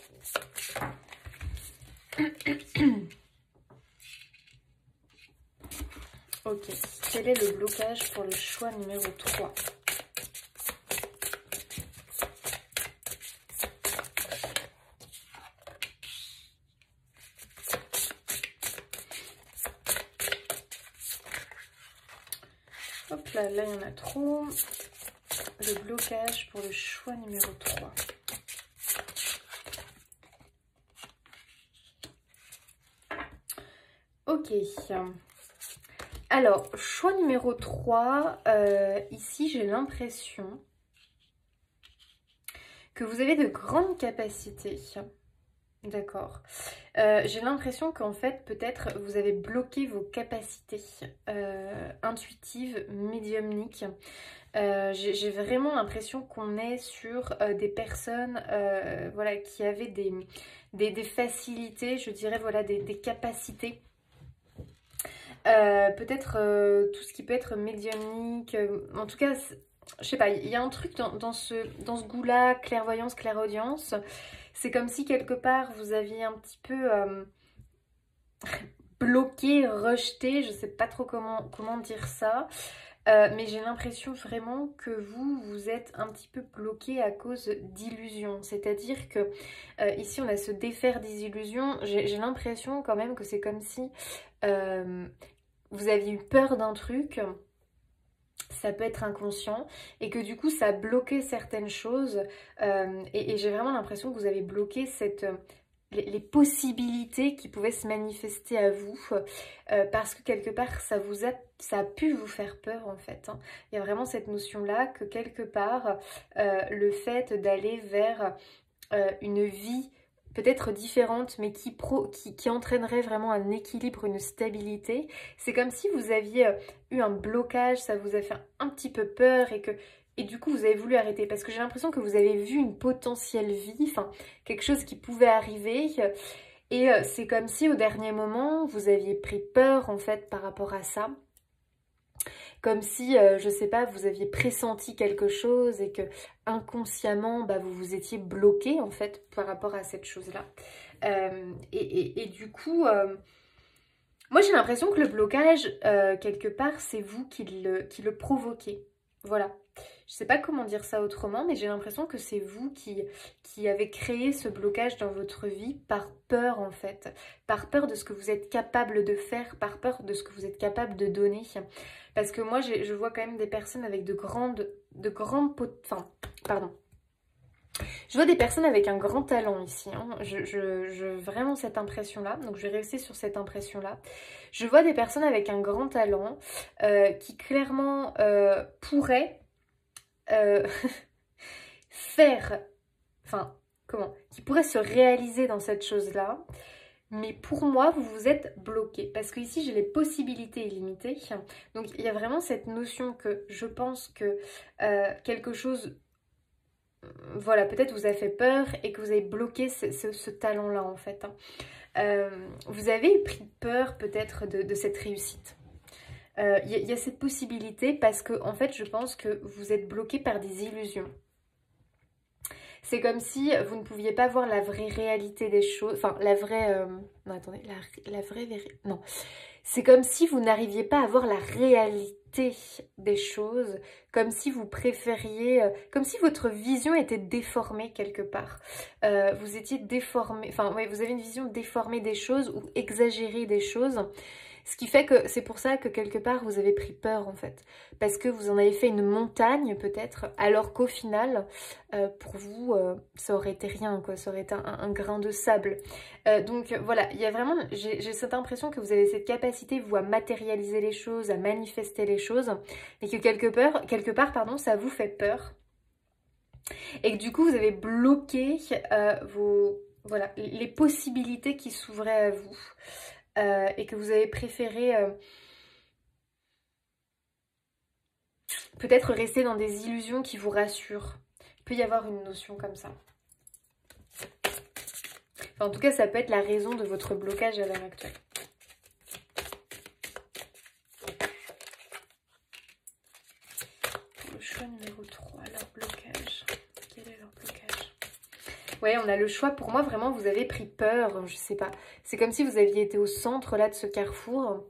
Ok, quel est le blocage pour le choix numéro 3? Hop là, là il y en a trop. Le blocage pour le choix numéro 3. Ok. Alors, choix numéro 3, ici j'ai l'impression que vous avez de grandes capacités. D'accord. J'ai l'impression qu'en fait, peut-être, vous avez bloqué vos capacités intuitives, médiumniques. J'ai vraiment l'impression qu'on est sur des personnes voilà, qui avaient des facilités, je dirais, voilà, des capacités. Peut-être tout ce qui peut être médiumnique, en tout cas, je sais pas, il y a un truc dans ce goût-là, clairvoyance, clairaudience. C'est comme si quelque part vous aviez un petit peu bloqué, rejeté, je sais pas trop comment dire ça. Mais j'ai l'impression vraiment que vous êtes un petit peu bloqué à cause d'illusions. C'est-à-dire que ici on a ce défaire des illusions. J'ai l'impression quand même que c'est comme si vous aviez eu peur d'un truc, ça peut être inconscient, et que du coup ça a bloqué certaines choses. Et j'ai vraiment l'impression que vous avez bloqué les possibilités qui pouvaient se manifester à vous, parce que quelque part ça a pu vous faire peur en fait, hein. Il y a vraiment cette notion là que quelque part le fait d'aller vers une vie peut-être différente mais qui entraînerait vraiment un équilibre, une stabilité, c'est comme si vous aviez eu un blocage, ça vous a fait un petit peu peur et du coup vous avez voulu arrêter parce que j'ai l'impression que vous avez vu une potentielle vie, enfin quelque chose qui pouvait arriver et c'est comme si au dernier moment vous aviez pris peur en fait par rapport à ça. Comme si, je sais pas, vous aviez pressenti quelque chose et que inconsciemment, vous vous étiez bloqué en fait par rapport à cette chose-là. Et du coup, moi j'ai l'impression que le blocage, quelque part, c'est vous qui le provoquez. Voilà. Je sais pas comment dire ça autrement, mais j'ai l'impression que c'est vous qui avez créé ce blocage dans votre vie par peur en fait. Par peur de ce que vous êtes capable de faire, par peur de ce que vous êtes capable de donner. Parce que moi, je vois quand même des personnes avec de grandes je vois des personnes avec un grand talent ici, hein. Je vraiment cette impression-là. Donc, je vais rester sur cette impression-là. Je vois des personnes avec un grand talent qui clairement pourraient faire... Enfin, comment? Qui pourraient se réaliser dans cette chose-là. Mais pour moi, vous vous êtes bloqué. Parce que ici, j'ai les possibilités illimitées. Donc, il y a vraiment cette notion que je pense que quelque chose... Voilà, peut-être vous a fait peur et que vous avez bloqué ce talent-là, en fait, hein. Vous avez pris peur, peut-être, de cette réussite. Il y a cette possibilité parce que, en fait, je pense que vous êtes bloqué par des illusions. C'est comme si vous ne pouviez pas voir la vraie réalité des choses. Enfin, la vraie... Non, attendez, la vraie vérité... Non. C'est comme si vous n'arriviez pas à voir la réalité des choses. Comme si vous préfériez... comme si votre vision était déformée quelque part. Vous étiez déformé... Enfin, ouais, vous avez une vision déformée des choses ou exagérée des choses. Ce qui fait que c'est pour ça que quelque part vous avez pris peur en fait. Parce que vous en avez fait une montagne peut-être, alors qu'au final, pour vous, ça aurait été rien quoi, ça aurait été un grain de sable. Donc voilà, il y a vraiment, j'ai cette impression que vous avez cette capacité, vous, à matérialiser les choses, à manifester les choses, et que quelque part, pardon, ça vous fait peur. Et que du coup vous avez bloqué voilà, les possibilités qui s'ouvraient à vous. Et que vous avez préféré peut-être rester dans des illusions qui vous rassurent. Il peut y avoir une notion comme ça. Enfin, en tout cas, ça peut être la raison de votre blocage à l'heure actuelle. Le choix numéro 3, leur blocage. Quel est leur blocage? Ouais, on a le choix. Pour moi, vraiment, vous avez pris peur. Je sais pas. C'est comme si vous aviez été au centre là de ce carrefour.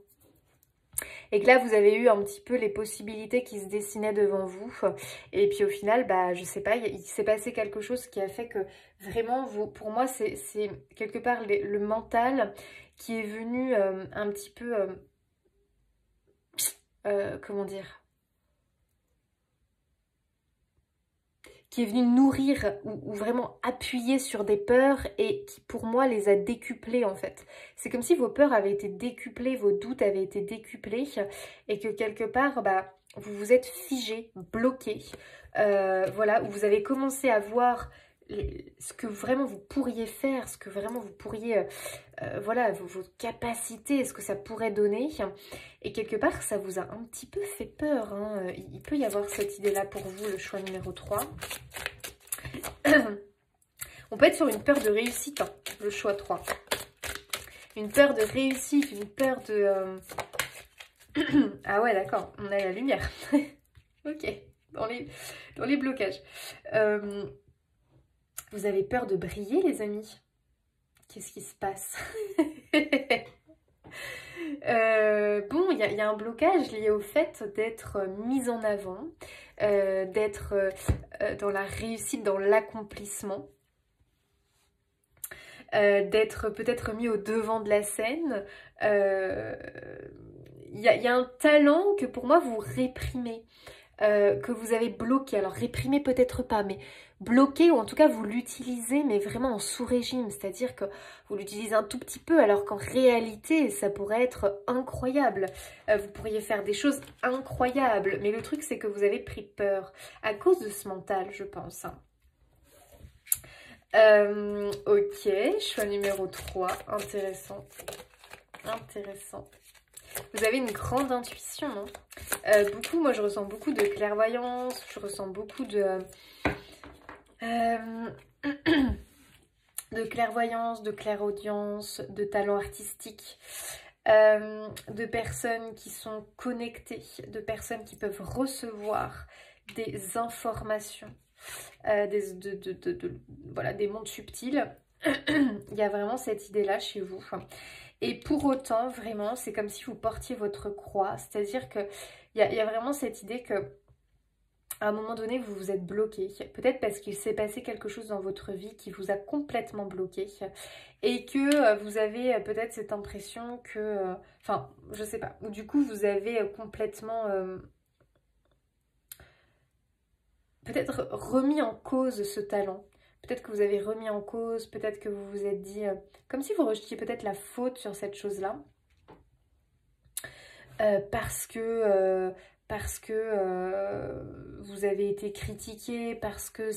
Et que là, vous avez eu un petit peu les possibilités qui se dessinaient devant vous. Et puis au final, bah, je sais pas, il s'est passé quelque chose qui a fait que vraiment, pour moi, c'est quelque part le mental qui est venu un petit peu... comment dire, qui est venu nourrir ou vraiment appuyer sur des peurs et qui pour moi les a décuplées en fait. C'est comme si vos peurs avaient été décuplées, vos doutes avaient été décuplés et que quelque part bah, vous vous êtes figé, bloqué. Voilà, où vous avez commencé à voir ce que vraiment vous pourriez faire, ce que vraiment vous pourriez, voilà, vos capacités, ce que ça pourrait donner. Et quelque part, ça vous a un petit peu fait peur. Hein. Il peut y avoir cette idée-là pour vous, le choix numéro 3. On peut être sur une peur de réussite, hein, le choix 3. Une peur de réussite, une peur de... Ah ouais, d'accord, on a la lumière. Ok, dans les blocages. Vous avez peur de briller, les amis? Qu'est-ce qui se passe? Bon, il y a un blocage lié au fait d'être mise en avant, d'être dans la réussite, dans l'accomplissement, d'être peut-être mis au devant de la scène. Il y a un talent que pour moi vous réprimez. Que vous avez bloqué, alors réprimé peut-être pas, mais bloqué, ou en tout cas vous l'utilisez, mais vraiment en sous-régime, c'est-à-dire que vous l'utilisez un tout petit peu, alors qu'en réalité, ça pourrait être incroyable. Vous pourriez faire des choses incroyables, mais le truc, c'est que vous avez pris peur, à cause de ce mental, je pense. Ok, choix numéro 3, intéressant. Intéressant. Vous avez une grande intuition, non? Beaucoup, moi je ressens beaucoup de clairvoyance, je ressens beaucoup de clairvoyance, de clairaudience, de talent artistique, de personnes qui sont connectées, de personnes qui peuvent recevoir des informations, voilà, des mondes subtils. Il y a vraiment cette idée-là chez vous. Et pour autant, vraiment, c'est comme si vous portiez votre croix. C'est-à-dire qu'il y a vraiment cette idée que à un moment donné, vous vous êtes bloqué. Peut-être parce qu'il s'est passé quelque chose dans votre vie qui vous a complètement bloqué. Et que vous avez peut-être cette impression que... Enfin, je sais pas. Ou du coup, vous avez complètement... peut-être remis en cause ce talent. Peut-être que vous avez remis en cause, peut-être que vous vous êtes dit... comme si vous rejetiez peut-être la faute sur cette chose-là. Parce que vous avez été critiqué, parce que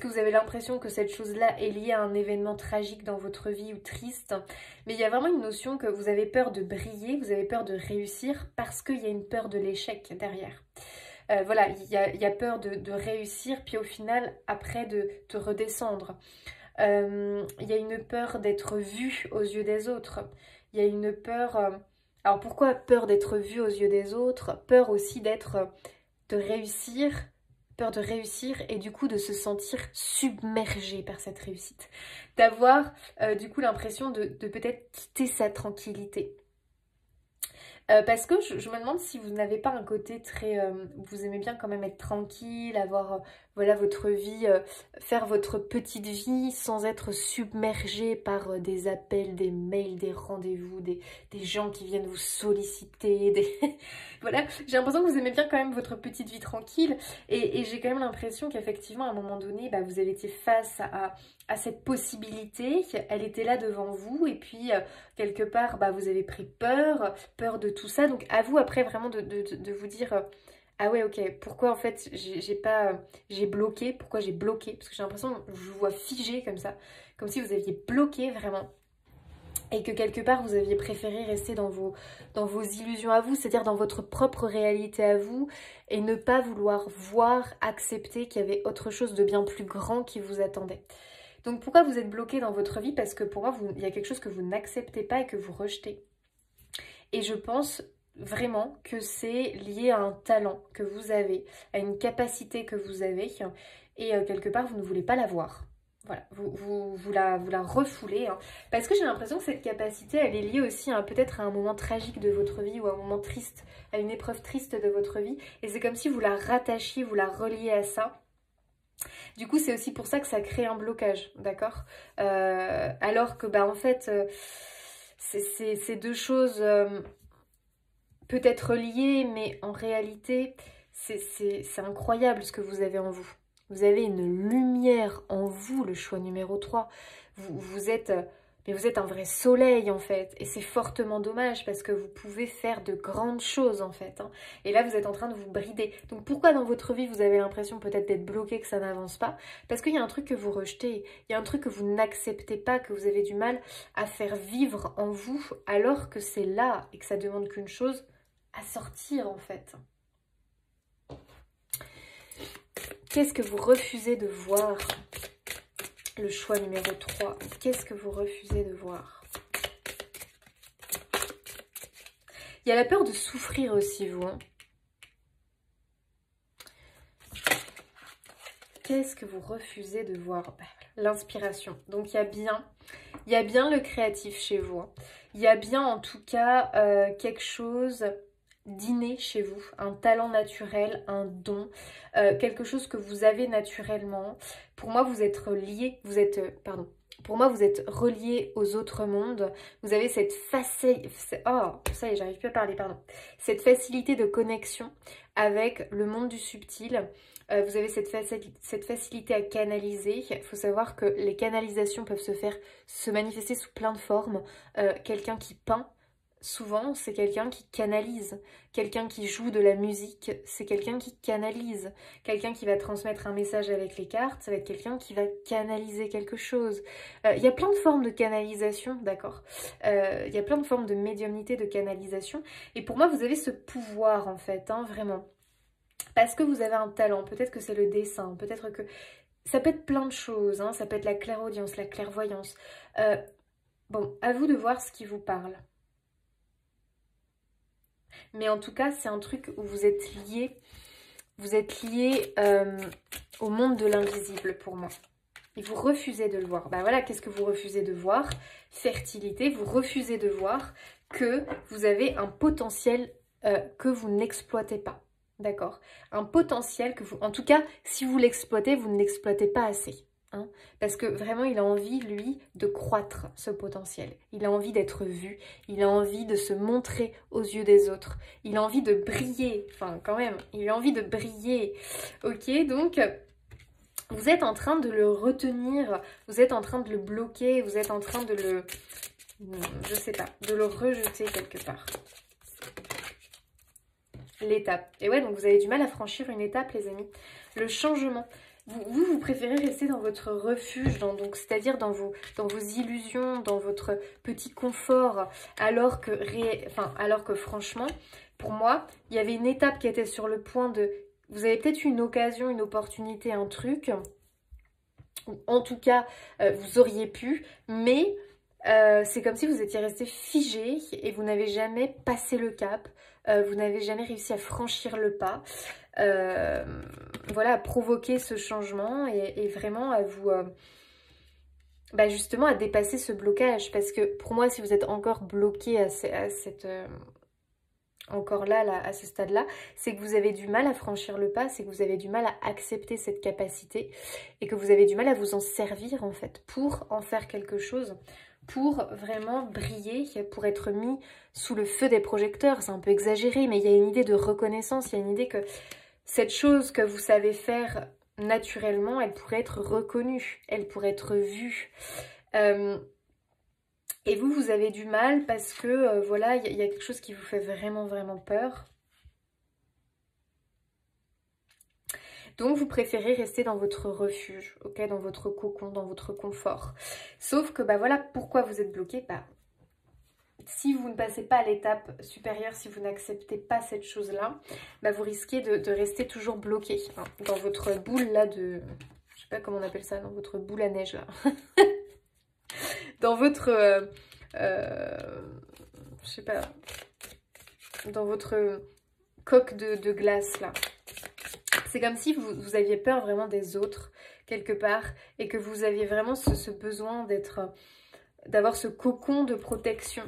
vous avez l'impression que cette chose-là est liée à un événement tragique dans votre vie ou triste. Mais il y a vraiment une notion que vous avez peur de briller, vous avez peur de réussir parce qu'il y a une peur de l'échec derrière. Voilà, il y a peur de réussir, puis au final, après, de redescendre. Il y a une peur d'être vue aux yeux des autres. Il y a une peur... alors pourquoi peur d'être vue aux yeux des autres? Peur aussi de réussir, peur de réussir et du coup de se sentir submergé par cette réussite. D'avoir du coup l'impression de peut-être quitter sa tranquillité. Parce que je me demande si vous n'avez pas un côté très... vous aimez bien quand même être tranquille, avoir voilà, votre vie, faire votre petite vie sans être submergé par des appels, des mails, des rendez-vous, des gens qui viennent vous solliciter. Voilà, j'ai l'impression que vous aimez bien quand même votre petite vie tranquille et j'ai quand même l'impression qu'effectivement à un moment donné, bah, vous avez été face à cette possibilité, elle était là devant vous et puis quelque part bah, vous avez pris peur de tout ça, donc à vous après vraiment de vous dire ah ouais ok, pourquoi en fait j'ai bloqué, pourquoi j'ai bloqué, parce que j'ai l'impression que je vous vois figé comme ça, comme si vous aviez bloqué vraiment. Et que quelque part vous aviez préféré rester dans vos illusions à vous, c'est-à-dire dans votre propre réalité à vous, et ne pas vouloir voir, accepter qu'il y avait autre chose de bien plus grand qui vous attendait. Donc pourquoi vous êtes bloqué dans votre vie? Parce que pour moi, il y a quelque chose que vous n'acceptez pas et que vous rejetez. Et je pense vraiment que c'est lié à un talent que vous avez, à une capacité que vous avez, et quelque part vous ne voulez pas la voir. Voilà, vous la refoulez, hein, parce que j'ai l'impression que cette capacité, elle est liée aussi peut-être à un moment tragique de votre vie ou à un moment triste, à une épreuve triste de votre vie. Et c'est comme si vous la rattachiez, vous la reliez à ça. Du coup, c'est aussi pour ça que ça crée un blocage, d'accord, alors que, bah, en fait, c'est deux choses peut-être liées, mais en réalité, c'est incroyable ce que vous avez en vous. Vous avez une lumière en vous, le choix numéro 3. Vous êtes un vrai soleil en fait. Et c'est fortement dommage parce que vous pouvez faire de grandes choses en fait. Hein. Et là, vous êtes en train de vous brider. Donc pourquoi dans votre vie, vous avez l'impression peut-être d'être bloqué, que ça n'avance pas? Parce qu'il y a un truc que vous rejetez. Il y a un truc que vous n'acceptez pas, que vous avez du mal à faire vivre en vous alors que c'est là et que ça demande qu'une chose, à sortir en fait. Qu'est-ce que vous refusez de voir? Le choix numéro 3. Qu'est-ce que vous refusez de voir? Il y a la peur de souffrir aussi, vous. Hein. Qu'est-ce que vous refusez de voir? L'inspiration. Donc, il y a bien le créatif chez vous. Hein. Il y a bien, en tout cas, quelque chose d'inné chez vous, un talent naturel, un don, quelque chose que vous avez naturellement. Pour moi, vous êtes relié, pour moi, vous êtes relié aux autres mondes. Vous avez cette facilité, oh, ça y est, j'arrive plus à parler, pardon. Cette facilité de connexion avec le monde du subtil. Vous avez cette facilité à canaliser. Il faut savoir que les canalisations peuvent se manifester sous plein de formes. Quelqu'un qui peint, souvent, c'est quelqu'un qui canalise. Quelqu'un qui joue de la musique, c'est quelqu'un qui canalise. Quelqu'un qui va transmettre un message avec les cartes, ça va être quelqu'un qui va canaliser quelque chose. Il y a plein de formes de canalisation, d'accord, il y a plein de formes de médiumnité, de canalisation. Et pour moi, vous avez ce pouvoir, en fait, hein, vraiment. Parce que vous avez un talent, peut-être que c'est le dessin, peut-être que... Ça peut être plein de choses, hein, ça peut être la clairaudience, la clairvoyance. Bon, à vous de voir ce qui vous parle. Mais en tout cas, c'est un truc où vous êtes lié au monde de l'invisible pour moi. Et vous refusez de le voir. Bah voilà, qu'est-ce que vous refusez de voir? Fertilité, vous refusez de voir que vous avez un potentiel que vous n'exploitez pas. D'accord? Un potentiel que vous... En tout cas, si vous l'exploitez, vous ne l'exploitez pas assez. Hein, parce que vraiment, il a envie, lui, de croître ce potentiel. Il a envie d'être vu. Il a envie de se montrer aux yeux des autres. Il a envie de briller. Enfin, quand même, il a envie de briller. Ok, donc... Vous êtes en train de le retenir, vous êtes en train de le bloquer, vous êtes en train de le... Je sais pas, de le rejeter quelque part. L'étape. Et ouais, donc vous avez du mal à franchir une étape, les amis. Le changement. Vous préférez rester dans votre refuge, c'est-à-dire dans vos illusions, dans votre petit confort, alors que franchement, pour moi, il y avait une étape qui était sur le point de... Vous avez peut-être eu une occasion, une opportunité, un truc. En tout cas, vous auriez pu, mais c'est comme si vous étiez resté figé et vous n'avez jamais passé le cap. vous n'avez jamais réussi à franchir le pas, voilà, à provoquer ce changement et vraiment à vous... bah justement à dépasser ce blocage, parce que pour moi si vous êtes encore bloqué à cette... encore là, à ce stade-là, c'est que vous avez du mal à franchir le pas, c'est que vous avez du mal à accepter cette capacité et que vous avez du mal à vous en servir en fait, pour en faire quelque chose, pour vraiment briller, pour être mis sous le feu des projecteurs. C'est un peu exagéré, mais il y a une idée de reconnaissance, il y a une idée que cette chose que vous savez faire naturellement, elle pourrait être reconnue, elle pourrait être vue. Et vous avez du mal parce que, voilà, il y a quelque chose qui vous fait vraiment, vraiment peur. Donc, vous préférez rester dans votre refuge, ok, dans votre cocon, dans votre confort. Sauf que, bah voilà, pourquoi vous êtes bloqué? Bah, si vous ne passez pas à l'étape supérieure, si vous n'acceptez pas cette chose-là, bah vous risquez de rester toujours bloqué hein, dans votre boule là de... Je sais pas comment on appelle ça, dans votre boule à neige là. Dans votre... je sais pas... Dans votre coque de glace là. C'est comme si vous aviez peur vraiment des autres quelque part et que vous aviez vraiment ce besoin d'avoir ce cocon de protection.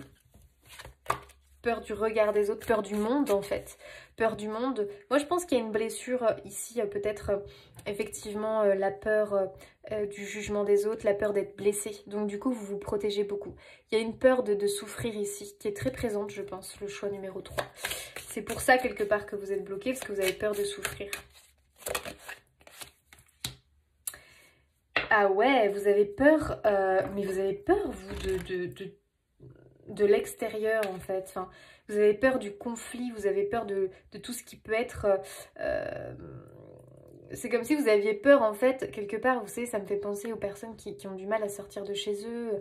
Peur du regard des autres, peur du monde en fait, peur du monde. Moi je pense qu'il y a une blessure ici, peut-être effectivement la peur du jugement des autres, la peur d'être blessé. Donc du coup vous vous protégez beaucoup. Il y a une peur de souffrir ici qui est très présente je pense, le choix numéro 3. C'est pour ça quelque part que vous êtes bloqué, parce que vous avez peur de souffrir. Ah ouais, vous avez peur, mais vous avez peur vous de l'extérieur en fait, enfin, vous avez peur du conflit, vous avez peur de tout ce qui peut être... c'est comme si vous aviez peur en fait, quelque part, vous savez, ça me fait penser aux personnes qui ont du mal à sortir de chez eux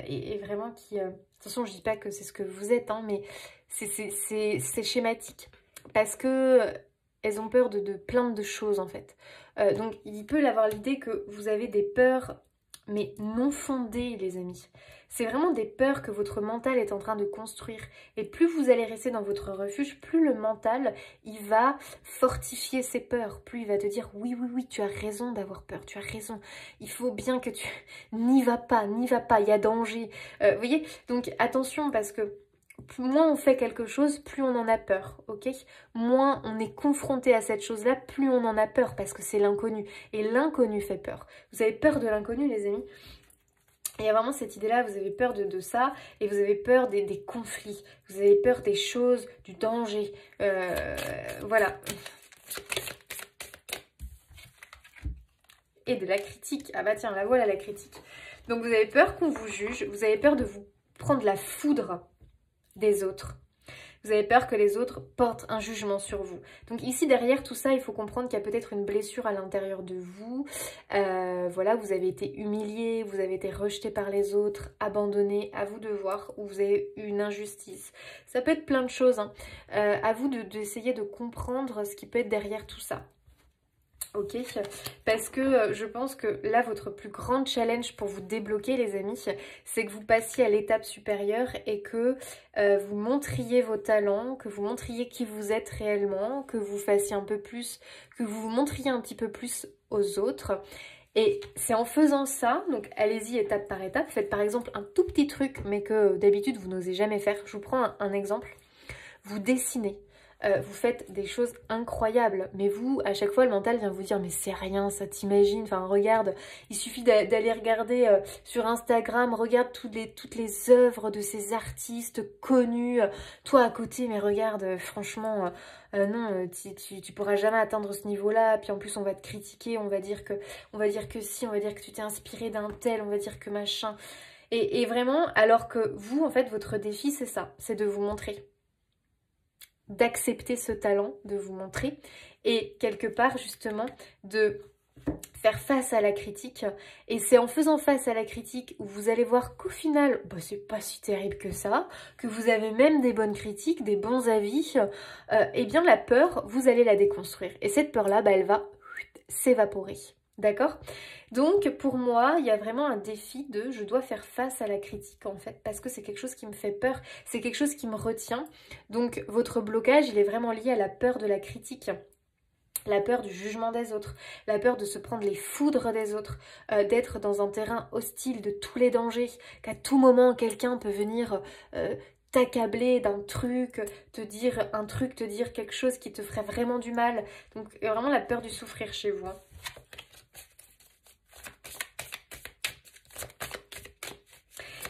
et vraiment qui... attention, je dis pas que c'est ce que vous êtes, hein, mais c'est schématique parce que elles ont peur de plein de choses en fait. Donc il peut y avoir l'idée que vous avez des peurs mais non fondées les amis. C'est vraiment des peurs que votre mental est en train de construire. Et plus vous allez rester dans votre refuge, plus le mental, il va fortifier ses peurs. Plus il va te dire, oui, oui, oui, tu as raison d'avoir peur, tu as raison. Il faut bien que tu... N'y va pas, il y a danger. Vous voyez? Donc attention parce que moins on fait quelque chose, plus on en a peur, ok? Moins on est confronté à cette chose-là, plus on en a peur parce que c'est l'inconnu. Et l'inconnu fait peur. Vous avez peur de l'inconnu les amis? Il y a vraiment cette idée-là, vous avez peur de ça, et vous avez peur des conflits, vous avez peur des choses, du danger, voilà. Et de la critique, ah bah tiens, la voilà la critique. Donc vous avez peur qu'on vous juge, vous avez peur de vous prendre la foudre des autres. Vous avez peur que les autres portent un jugement sur vous. Donc ici, derrière tout ça, il faut comprendre qu'il y a peut-être une blessure à l'intérieur de vous. Voilà, vous avez été humilié, vous avez été rejeté par les autres, abandonné, à vous de voir, ou vous avez eu une injustice. Ça peut être plein de choses. Hein. À vous d'essayer de comprendre ce qui peut être derrière tout ça. Ok, parce que je pense que là, votre plus grand challenge pour vous débloquer, les amis, c'est que vous passiez à l'étape supérieure et que vous montriez vos talents, que vous montriez qui vous êtes réellement, que vous fassiez un peu plus, que vous vous montriez un petit peu plus aux autres. Et c'est en faisant ça, donc allez-y étape par étape, faites par exemple un tout petit truc, mais que d'habitude vous n'osez jamais faire. Je vous prends un exemple, vous dessinez. Vous faites des choses incroyables, mais vous, à chaque fois, le mental vient vous dire « mais c'est rien, ça t'imagine, enfin regarde, il suffit d'aller regarder sur Instagram, regarde toutes les œuvres de ces artistes connus, toi à côté, mais regarde, franchement, non, tu pourras jamais atteindre ce niveau-là, puis en plus on va te critiquer, on va dire que si, on va dire que tu t'es inspiré d'un tel, on va dire que machin, et vraiment, alors que vous, en fait, votre défi, c'est ça, c'est de vous montrer. D'accepter ce talent, de vous montrer et quelque part justement de faire face à la critique. Et c'est en faisant face à la critique où vous allez voir qu'au final, bah, c'est pas si terrible que ça, que vous avez même des bonnes critiques, des bons avis, et bien la peur, vous allez la déconstruire. Et cette peur-là, bah, elle va s'évaporer. D'accord? Donc pour moi, il y a vraiment un défi de je dois faire face à la critique en fait, parce que c'est quelque chose qui me fait peur, c'est quelque chose qui me retient. Donc votre blocage, il est vraiment lié à la peur de la critique. La peur du jugement des autres, la peur de se prendre les foudres des autres, d'être dans un terrain hostile de tous les dangers, qu'à tout moment quelqu'un peut venir t'accabler d'un truc, te dire un truc, te dire quelque chose qui te ferait vraiment du mal. Donc il y a vraiment la peur du souffrir chez vous. Hein.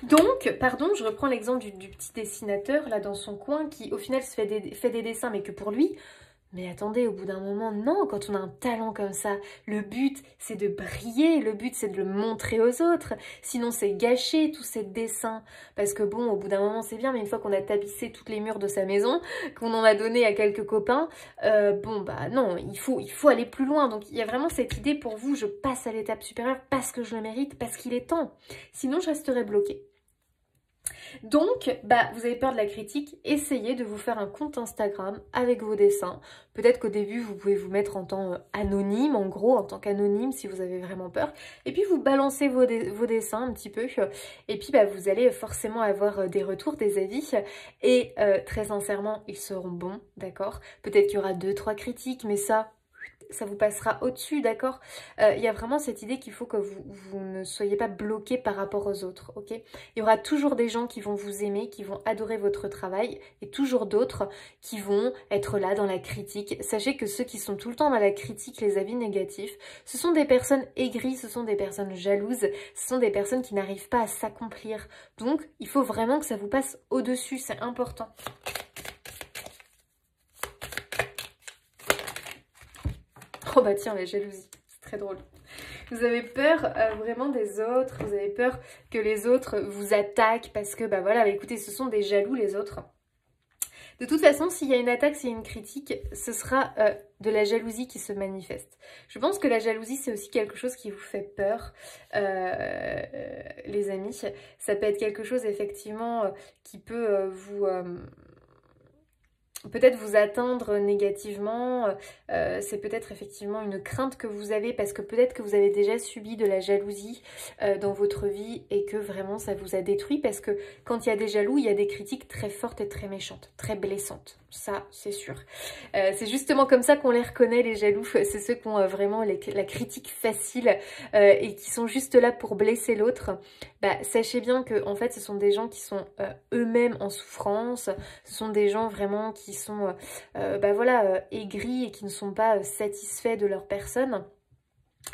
Donc, pardon, je reprends l'exemple du petit dessinateur là dans son coin qui au final se fait des dessins mais que pour lui. Mais attendez, au bout d'un moment, non, quand on a un talent comme ça, le but c'est de briller, le but c'est de le montrer aux autres. Sinon c'est gâcher tous ces dessins. Parce que bon, au bout d'un moment c'est bien, mais une fois qu'on a tapissé toutes les murs de sa maison, qu'on en a donné à quelques copains, bon bah non, il faut aller plus loin. Donc il y a vraiment cette idée pour vous, je passe à l'étape supérieure parce que je le mérite, parce qu'il est temps. Sinon je resterai bloquée. Donc, bah, vous avez peur de la critique, essayez de vous faire un compte Instagram avec vos dessins. Peut-être qu'au début, vous pouvez vous mettre en tant anonyme, en gros, en tant qu'anonyme si vous avez vraiment peur. Et puis, vous balancez vos dessins un petit peu. Et puis, bah, vous allez forcément avoir des retours, des avis. Et très sincèrement, ils seront bons, d'accord? Peut-être qu'il y aura 2-3 critiques, mais ça vous passera au-dessus, d'accord? Il y a vraiment cette idée qu'il faut que vous ne soyez pas bloqué par rapport aux autres, ok? Il y aura toujours des gens qui vont vous aimer, qui vont adorer votre travail, et toujours d'autres qui vont être là dans la critique. Sachez que ceux qui sont tout le temps dans la critique, les avis négatifs, ce sont des personnes aigries, ce sont des personnes jalouses, ce sont des personnes qui n'arrivent pas à s'accomplir. Donc, il faut vraiment que ça vous passe au-dessus, c'est important. Oh bah tiens, la jalousie, c'est très drôle. Vous avez peur vraiment des autres, vous avez peur que les autres vous attaquent parce que, bah voilà, écoutez, ce sont des jaloux les autres. De toute façon, s'il y a une attaque, s'il y a une critique, ce sera de la jalousie qui se manifeste. Je pense que la jalousie, c'est aussi quelque chose qui vous fait peur, les amis. Ça peut être quelque chose, effectivement, qui peut peut-être vous atteindre négativement, c'est peut-être effectivement une crainte que vous avez parce que peut-être que vous avez déjà subi de la jalousie dans votre vie et que vraiment ça vous a détruit parce que quand il y a des jaloux, il y a des critiques très fortes et très méchantes, très blessantes, ça c'est sûr. C'est justement comme ça qu'on les reconnaît les jaloux, c'est ceux qui ont vraiment la critique facile et qui sont juste là pour blesser l'autre. Bah, sachez bien que en fait ce sont des gens qui sont eux-mêmes en souffrance, ce sont des gens vraiment qui sont bah voilà, aigris et qui ne sont pas satisfaits de leur personne.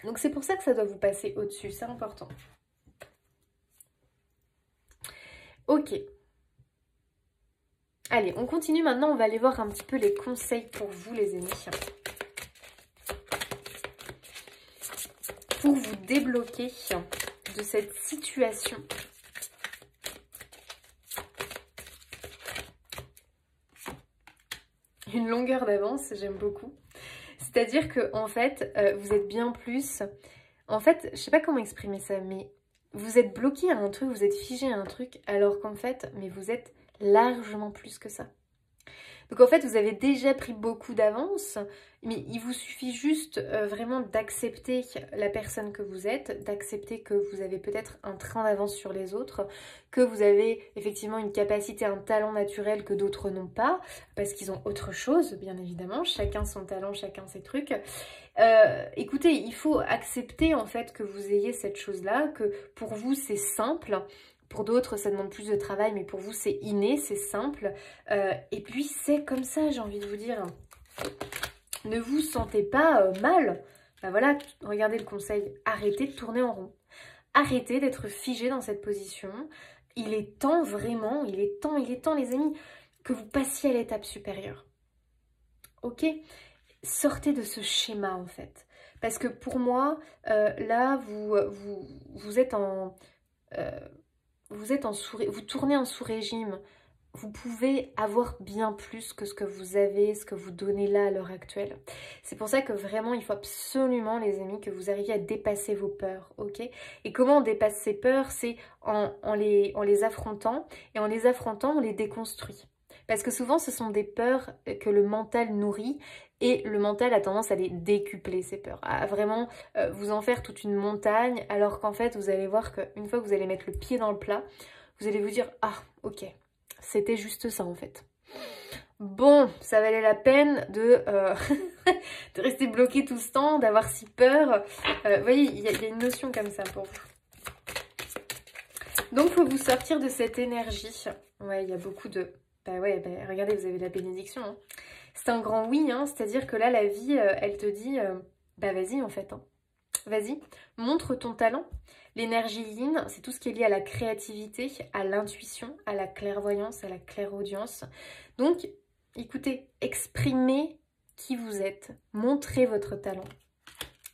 Donc c'est pour ça que ça doit vous passer au-dessus, c'est important. Ok. Allez, on continue maintenant, on va aller voir un petit peu les conseils pour vous les amis. Pour vous débloquer de cette situation. Une longueur d'avance, j'aime beaucoup. C'est-à-dire que en fait, vous êtes bien plus... En fait, je sais pas comment exprimer ça, mais vous êtes bloqué à un truc, vous êtes figé à un truc, alors qu'en fait, mais vous êtes largement plus que ça. Donc en fait, vous avez déjà pris beaucoup d'avance, mais il vous suffit juste vraiment d'accepter la personne que vous êtes, d'accepter que vous avez peut-être un train d'avance sur les autres, que vous avez effectivement une capacité, un talent naturel que d'autres n'ont pas, parce qu'ils ont autre chose, bien évidemment, chacun son talent, chacun ses trucs. Écoutez, il faut accepter en fait que vous ayez cette chose-là, que pour vous c'est simple. Pour d'autres, ça demande plus de travail, mais pour vous, c'est inné, c'est simple. Et puis, c'est comme ça, j'ai envie de vous dire. Ne vous sentez pas mal. Ben voilà, regardez le conseil. Arrêtez de tourner en rond. Arrêtez d'être figé dans cette position. Il est temps, vraiment, il est temps, les amis, que vous passiez à l'étape supérieure. Ok ? Sortez de ce schéma, en fait. Parce que pour moi, là, vous êtes en... vous tournez en sous-régime, vous pouvez avoir bien plus que ce que vous avez, ce que vous donnez là à l'heure actuelle. C'est pour ça que vraiment, il faut absolument, les amis, que vous arriviez à dépasser vos peurs, ok? Et comment on dépasse ces peurs? C'est en les affrontant, et en les affrontant, on les déconstruit. Parce que souvent, ce sont des peurs que le mental nourrit et le mental a tendance à les décupler, ces peurs, à vraiment vous en faire toute une montagne, alors qu'en fait, vous allez voir qu'une fois que vous allez mettre le pied dans le plat, vous allez vous dire « Ah, ok, c'était juste ça en fait ». Bon, ça valait la peine de, de rester bloqué tout ce temps, d'avoir si peur. Vous voyez, il y a une notion comme ça pour vous. Donc, il faut vous sortir de cette énergie. Ouais, il y a beaucoup de... Bah ouais, bah, regardez, vous avez la bénédiction. Hein. C'est un grand oui, hein, c'est-à-dire que là, la vie, elle te dit, bah vas-y en fait. Hein. Vas-y, montre ton talent. L'énergie yin, c'est tout ce qui est lié à la créativité, à l'intuition, à la clairvoyance, à la clairaudience. Donc, écoutez, exprimez qui vous êtes, montrez votre talent.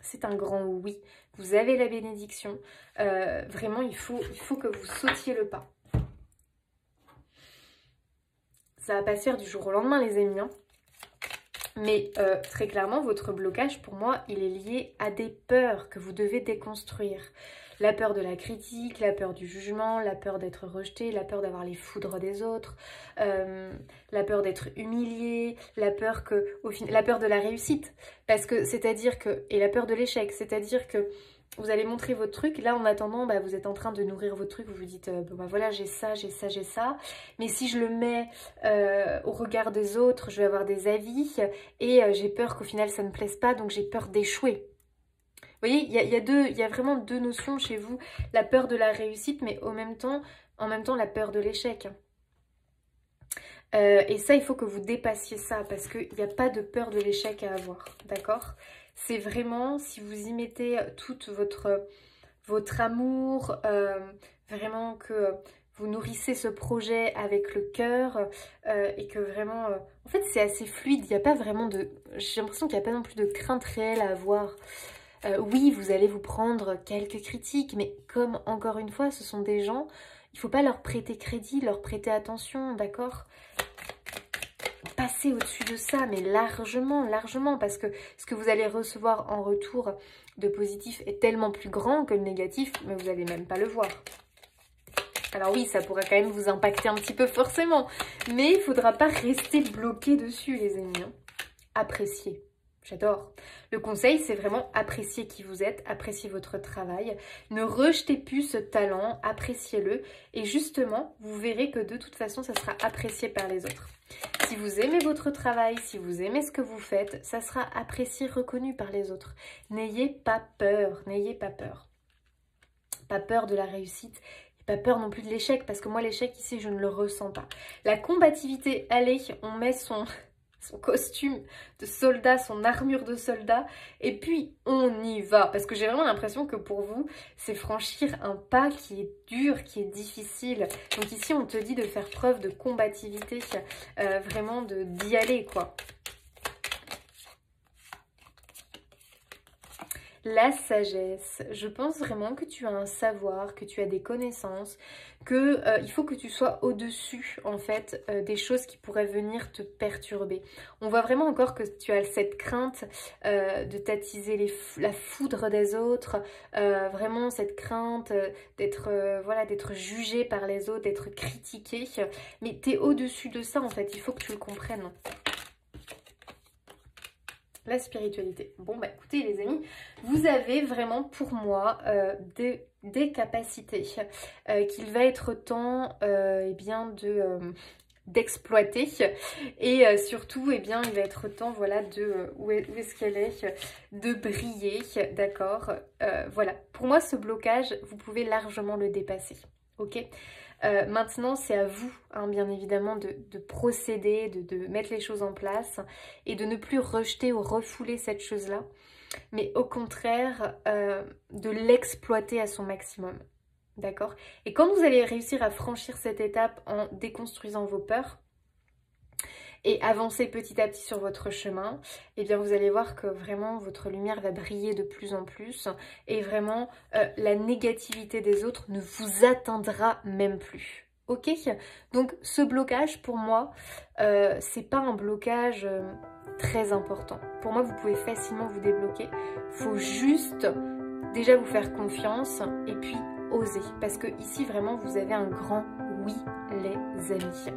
C'est un grand oui. Vous avez la bénédiction. Vraiment, il faut que vous sautiez le pas. Ça va pas se faire du jour au lendemain, les amis. Hein. Mais très clairement, votre blocage, pour moi, il est lié à des peurs que vous devez déconstruire. La peur de la critique, la peur du jugement, la peur d'être rejeté, la peur d'avoir les foudres des autres, la peur d'être humilié, la peur la peur de la réussite. Parce que, c'est-à-dire que, et la peur de l'échec, c'est-à-dire que vous allez montrer votre truc, là en attendant, bah, vous êtes en train de nourrir votre truc, vous vous dites, bon, bah, voilà, j'ai ça, j'ai ça, j'ai ça, mais si je le mets au regard des autres, je vais avoir des avis, et j'ai peur qu'au final ça ne plaise pas, donc j'ai peur d'échouer. Vous voyez, il y a vraiment deux notions chez vous, la peur de la réussite, mais en même temps la peur de l'échec. Et ça, il faut que vous dépassiez ça, parce qu'il n'y a pas de peur de l'échec à avoir, d'accord? C'est vraiment, si vous y mettez tout votre amour, vraiment que vous nourrissez ce projet avec le cœur, et que vraiment... en fait, c'est assez fluide, il n'y a pas vraiment de... J'ai l'impression qu'il n'y a pas non plus de crainte réelle à avoir. Oui, vous allez vous prendre quelques critiques, mais comme, encore une fois, ce sont des gens, il ne faut pas leur prêter crédit, leur prêter attention, d'accord? Passez au-dessus de ça, mais largement, largement, parce que ce que vous allez recevoir en retour de positif est tellement plus grand que le négatif, mais vous n'allez même pas le voir. Alors oui, ça pourrait quand même vous impacter un petit peu forcément, mais il ne faudra pas rester bloqué dessus, les amis. Hein. Appréciez. J'adore. Le conseil, c'est vraiment apprécier qui vous êtes, apprécier votre travail. Ne rejetez plus ce talent, appréciez-le. Et justement, vous verrez que de toute façon, ça sera apprécié par les autres. Si vous aimez votre travail, si vous aimez ce que vous faites, ça sera apprécié, reconnu par les autres. N'ayez pas peur, n'ayez pas peur. Pas peur de la réussite. Pas peur non plus de l'échec, parce que moi, l'échec ici, je ne le ressens pas. La combativité, allez, on met son costume de soldat, son armure de soldat, et puis on y va. Parce que j'ai vraiment l'impression que pour vous, c'est franchir un pas qui est dur, qui est difficile. Donc ici, on te dit de faire preuve de combativité, vraiment d'y aller, quoi. La sagesse, je pense vraiment que tu as un savoir, que tu as des connaissances, que il faut que tu sois au-dessus en fait des choses qui pourraient venir te perturber. On voit vraiment encore que tu as cette crainte de t'attiser la foudre des autres, vraiment cette crainte d'être voilà, d'être jugé par les autres, d'être critiqué. Mais tu es au-dessus de ça en fait, il faut que tu le comprennes. La spiritualité. Bon, bah écoutez les amis, vous avez vraiment pour moi des capacités qu'il va être temps eh bien d'exploiter et surtout eh bien il va être temps voilà où est-ce qu'elle est de briller, d'accord. Voilà, pour moi ce blocage vous pouvez largement le dépasser, ok. Maintenant, c'est à vous, hein, bien évidemment, de procéder, de mettre les choses en place et de ne plus rejeter ou refouler cette chose-là, mais au contraire, de l'exploiter à son maximum, d'accord? Et quand vous allez réussir à franchir cette étape en déconstruisant vos peurs, et avancer petit à petit sur votre chemin, et bien vous allez voir que vraiment votre lumière va briller de plus en plus et vraiment la négativité des autres ne vous atteindra même plus. Ok? Donc ce blocage pour moi, c'est pas un blocage très important. Pour moi vous pouvez facilement vous débloquer. Faut juste déjà vous faire confiance et puis oser. Parce que ici vraiment vous avez un grand oui les amis.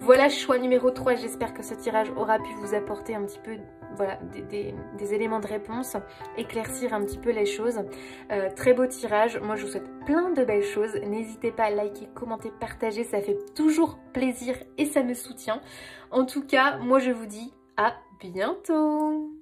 Voilà, choix numéro 3, j'espère que ce tirage aura pu vous apporter un petit peu voilà, des éléments de réponse, éclaircir un petit peu les choses. Très beau tirage, moi je vous souhaite plein de belles choses. N'hésitez pas à liker, commenter, partager, ça fait toujours plaisir et ça me soutient. En tout cas, moi je vous dis à bientôt.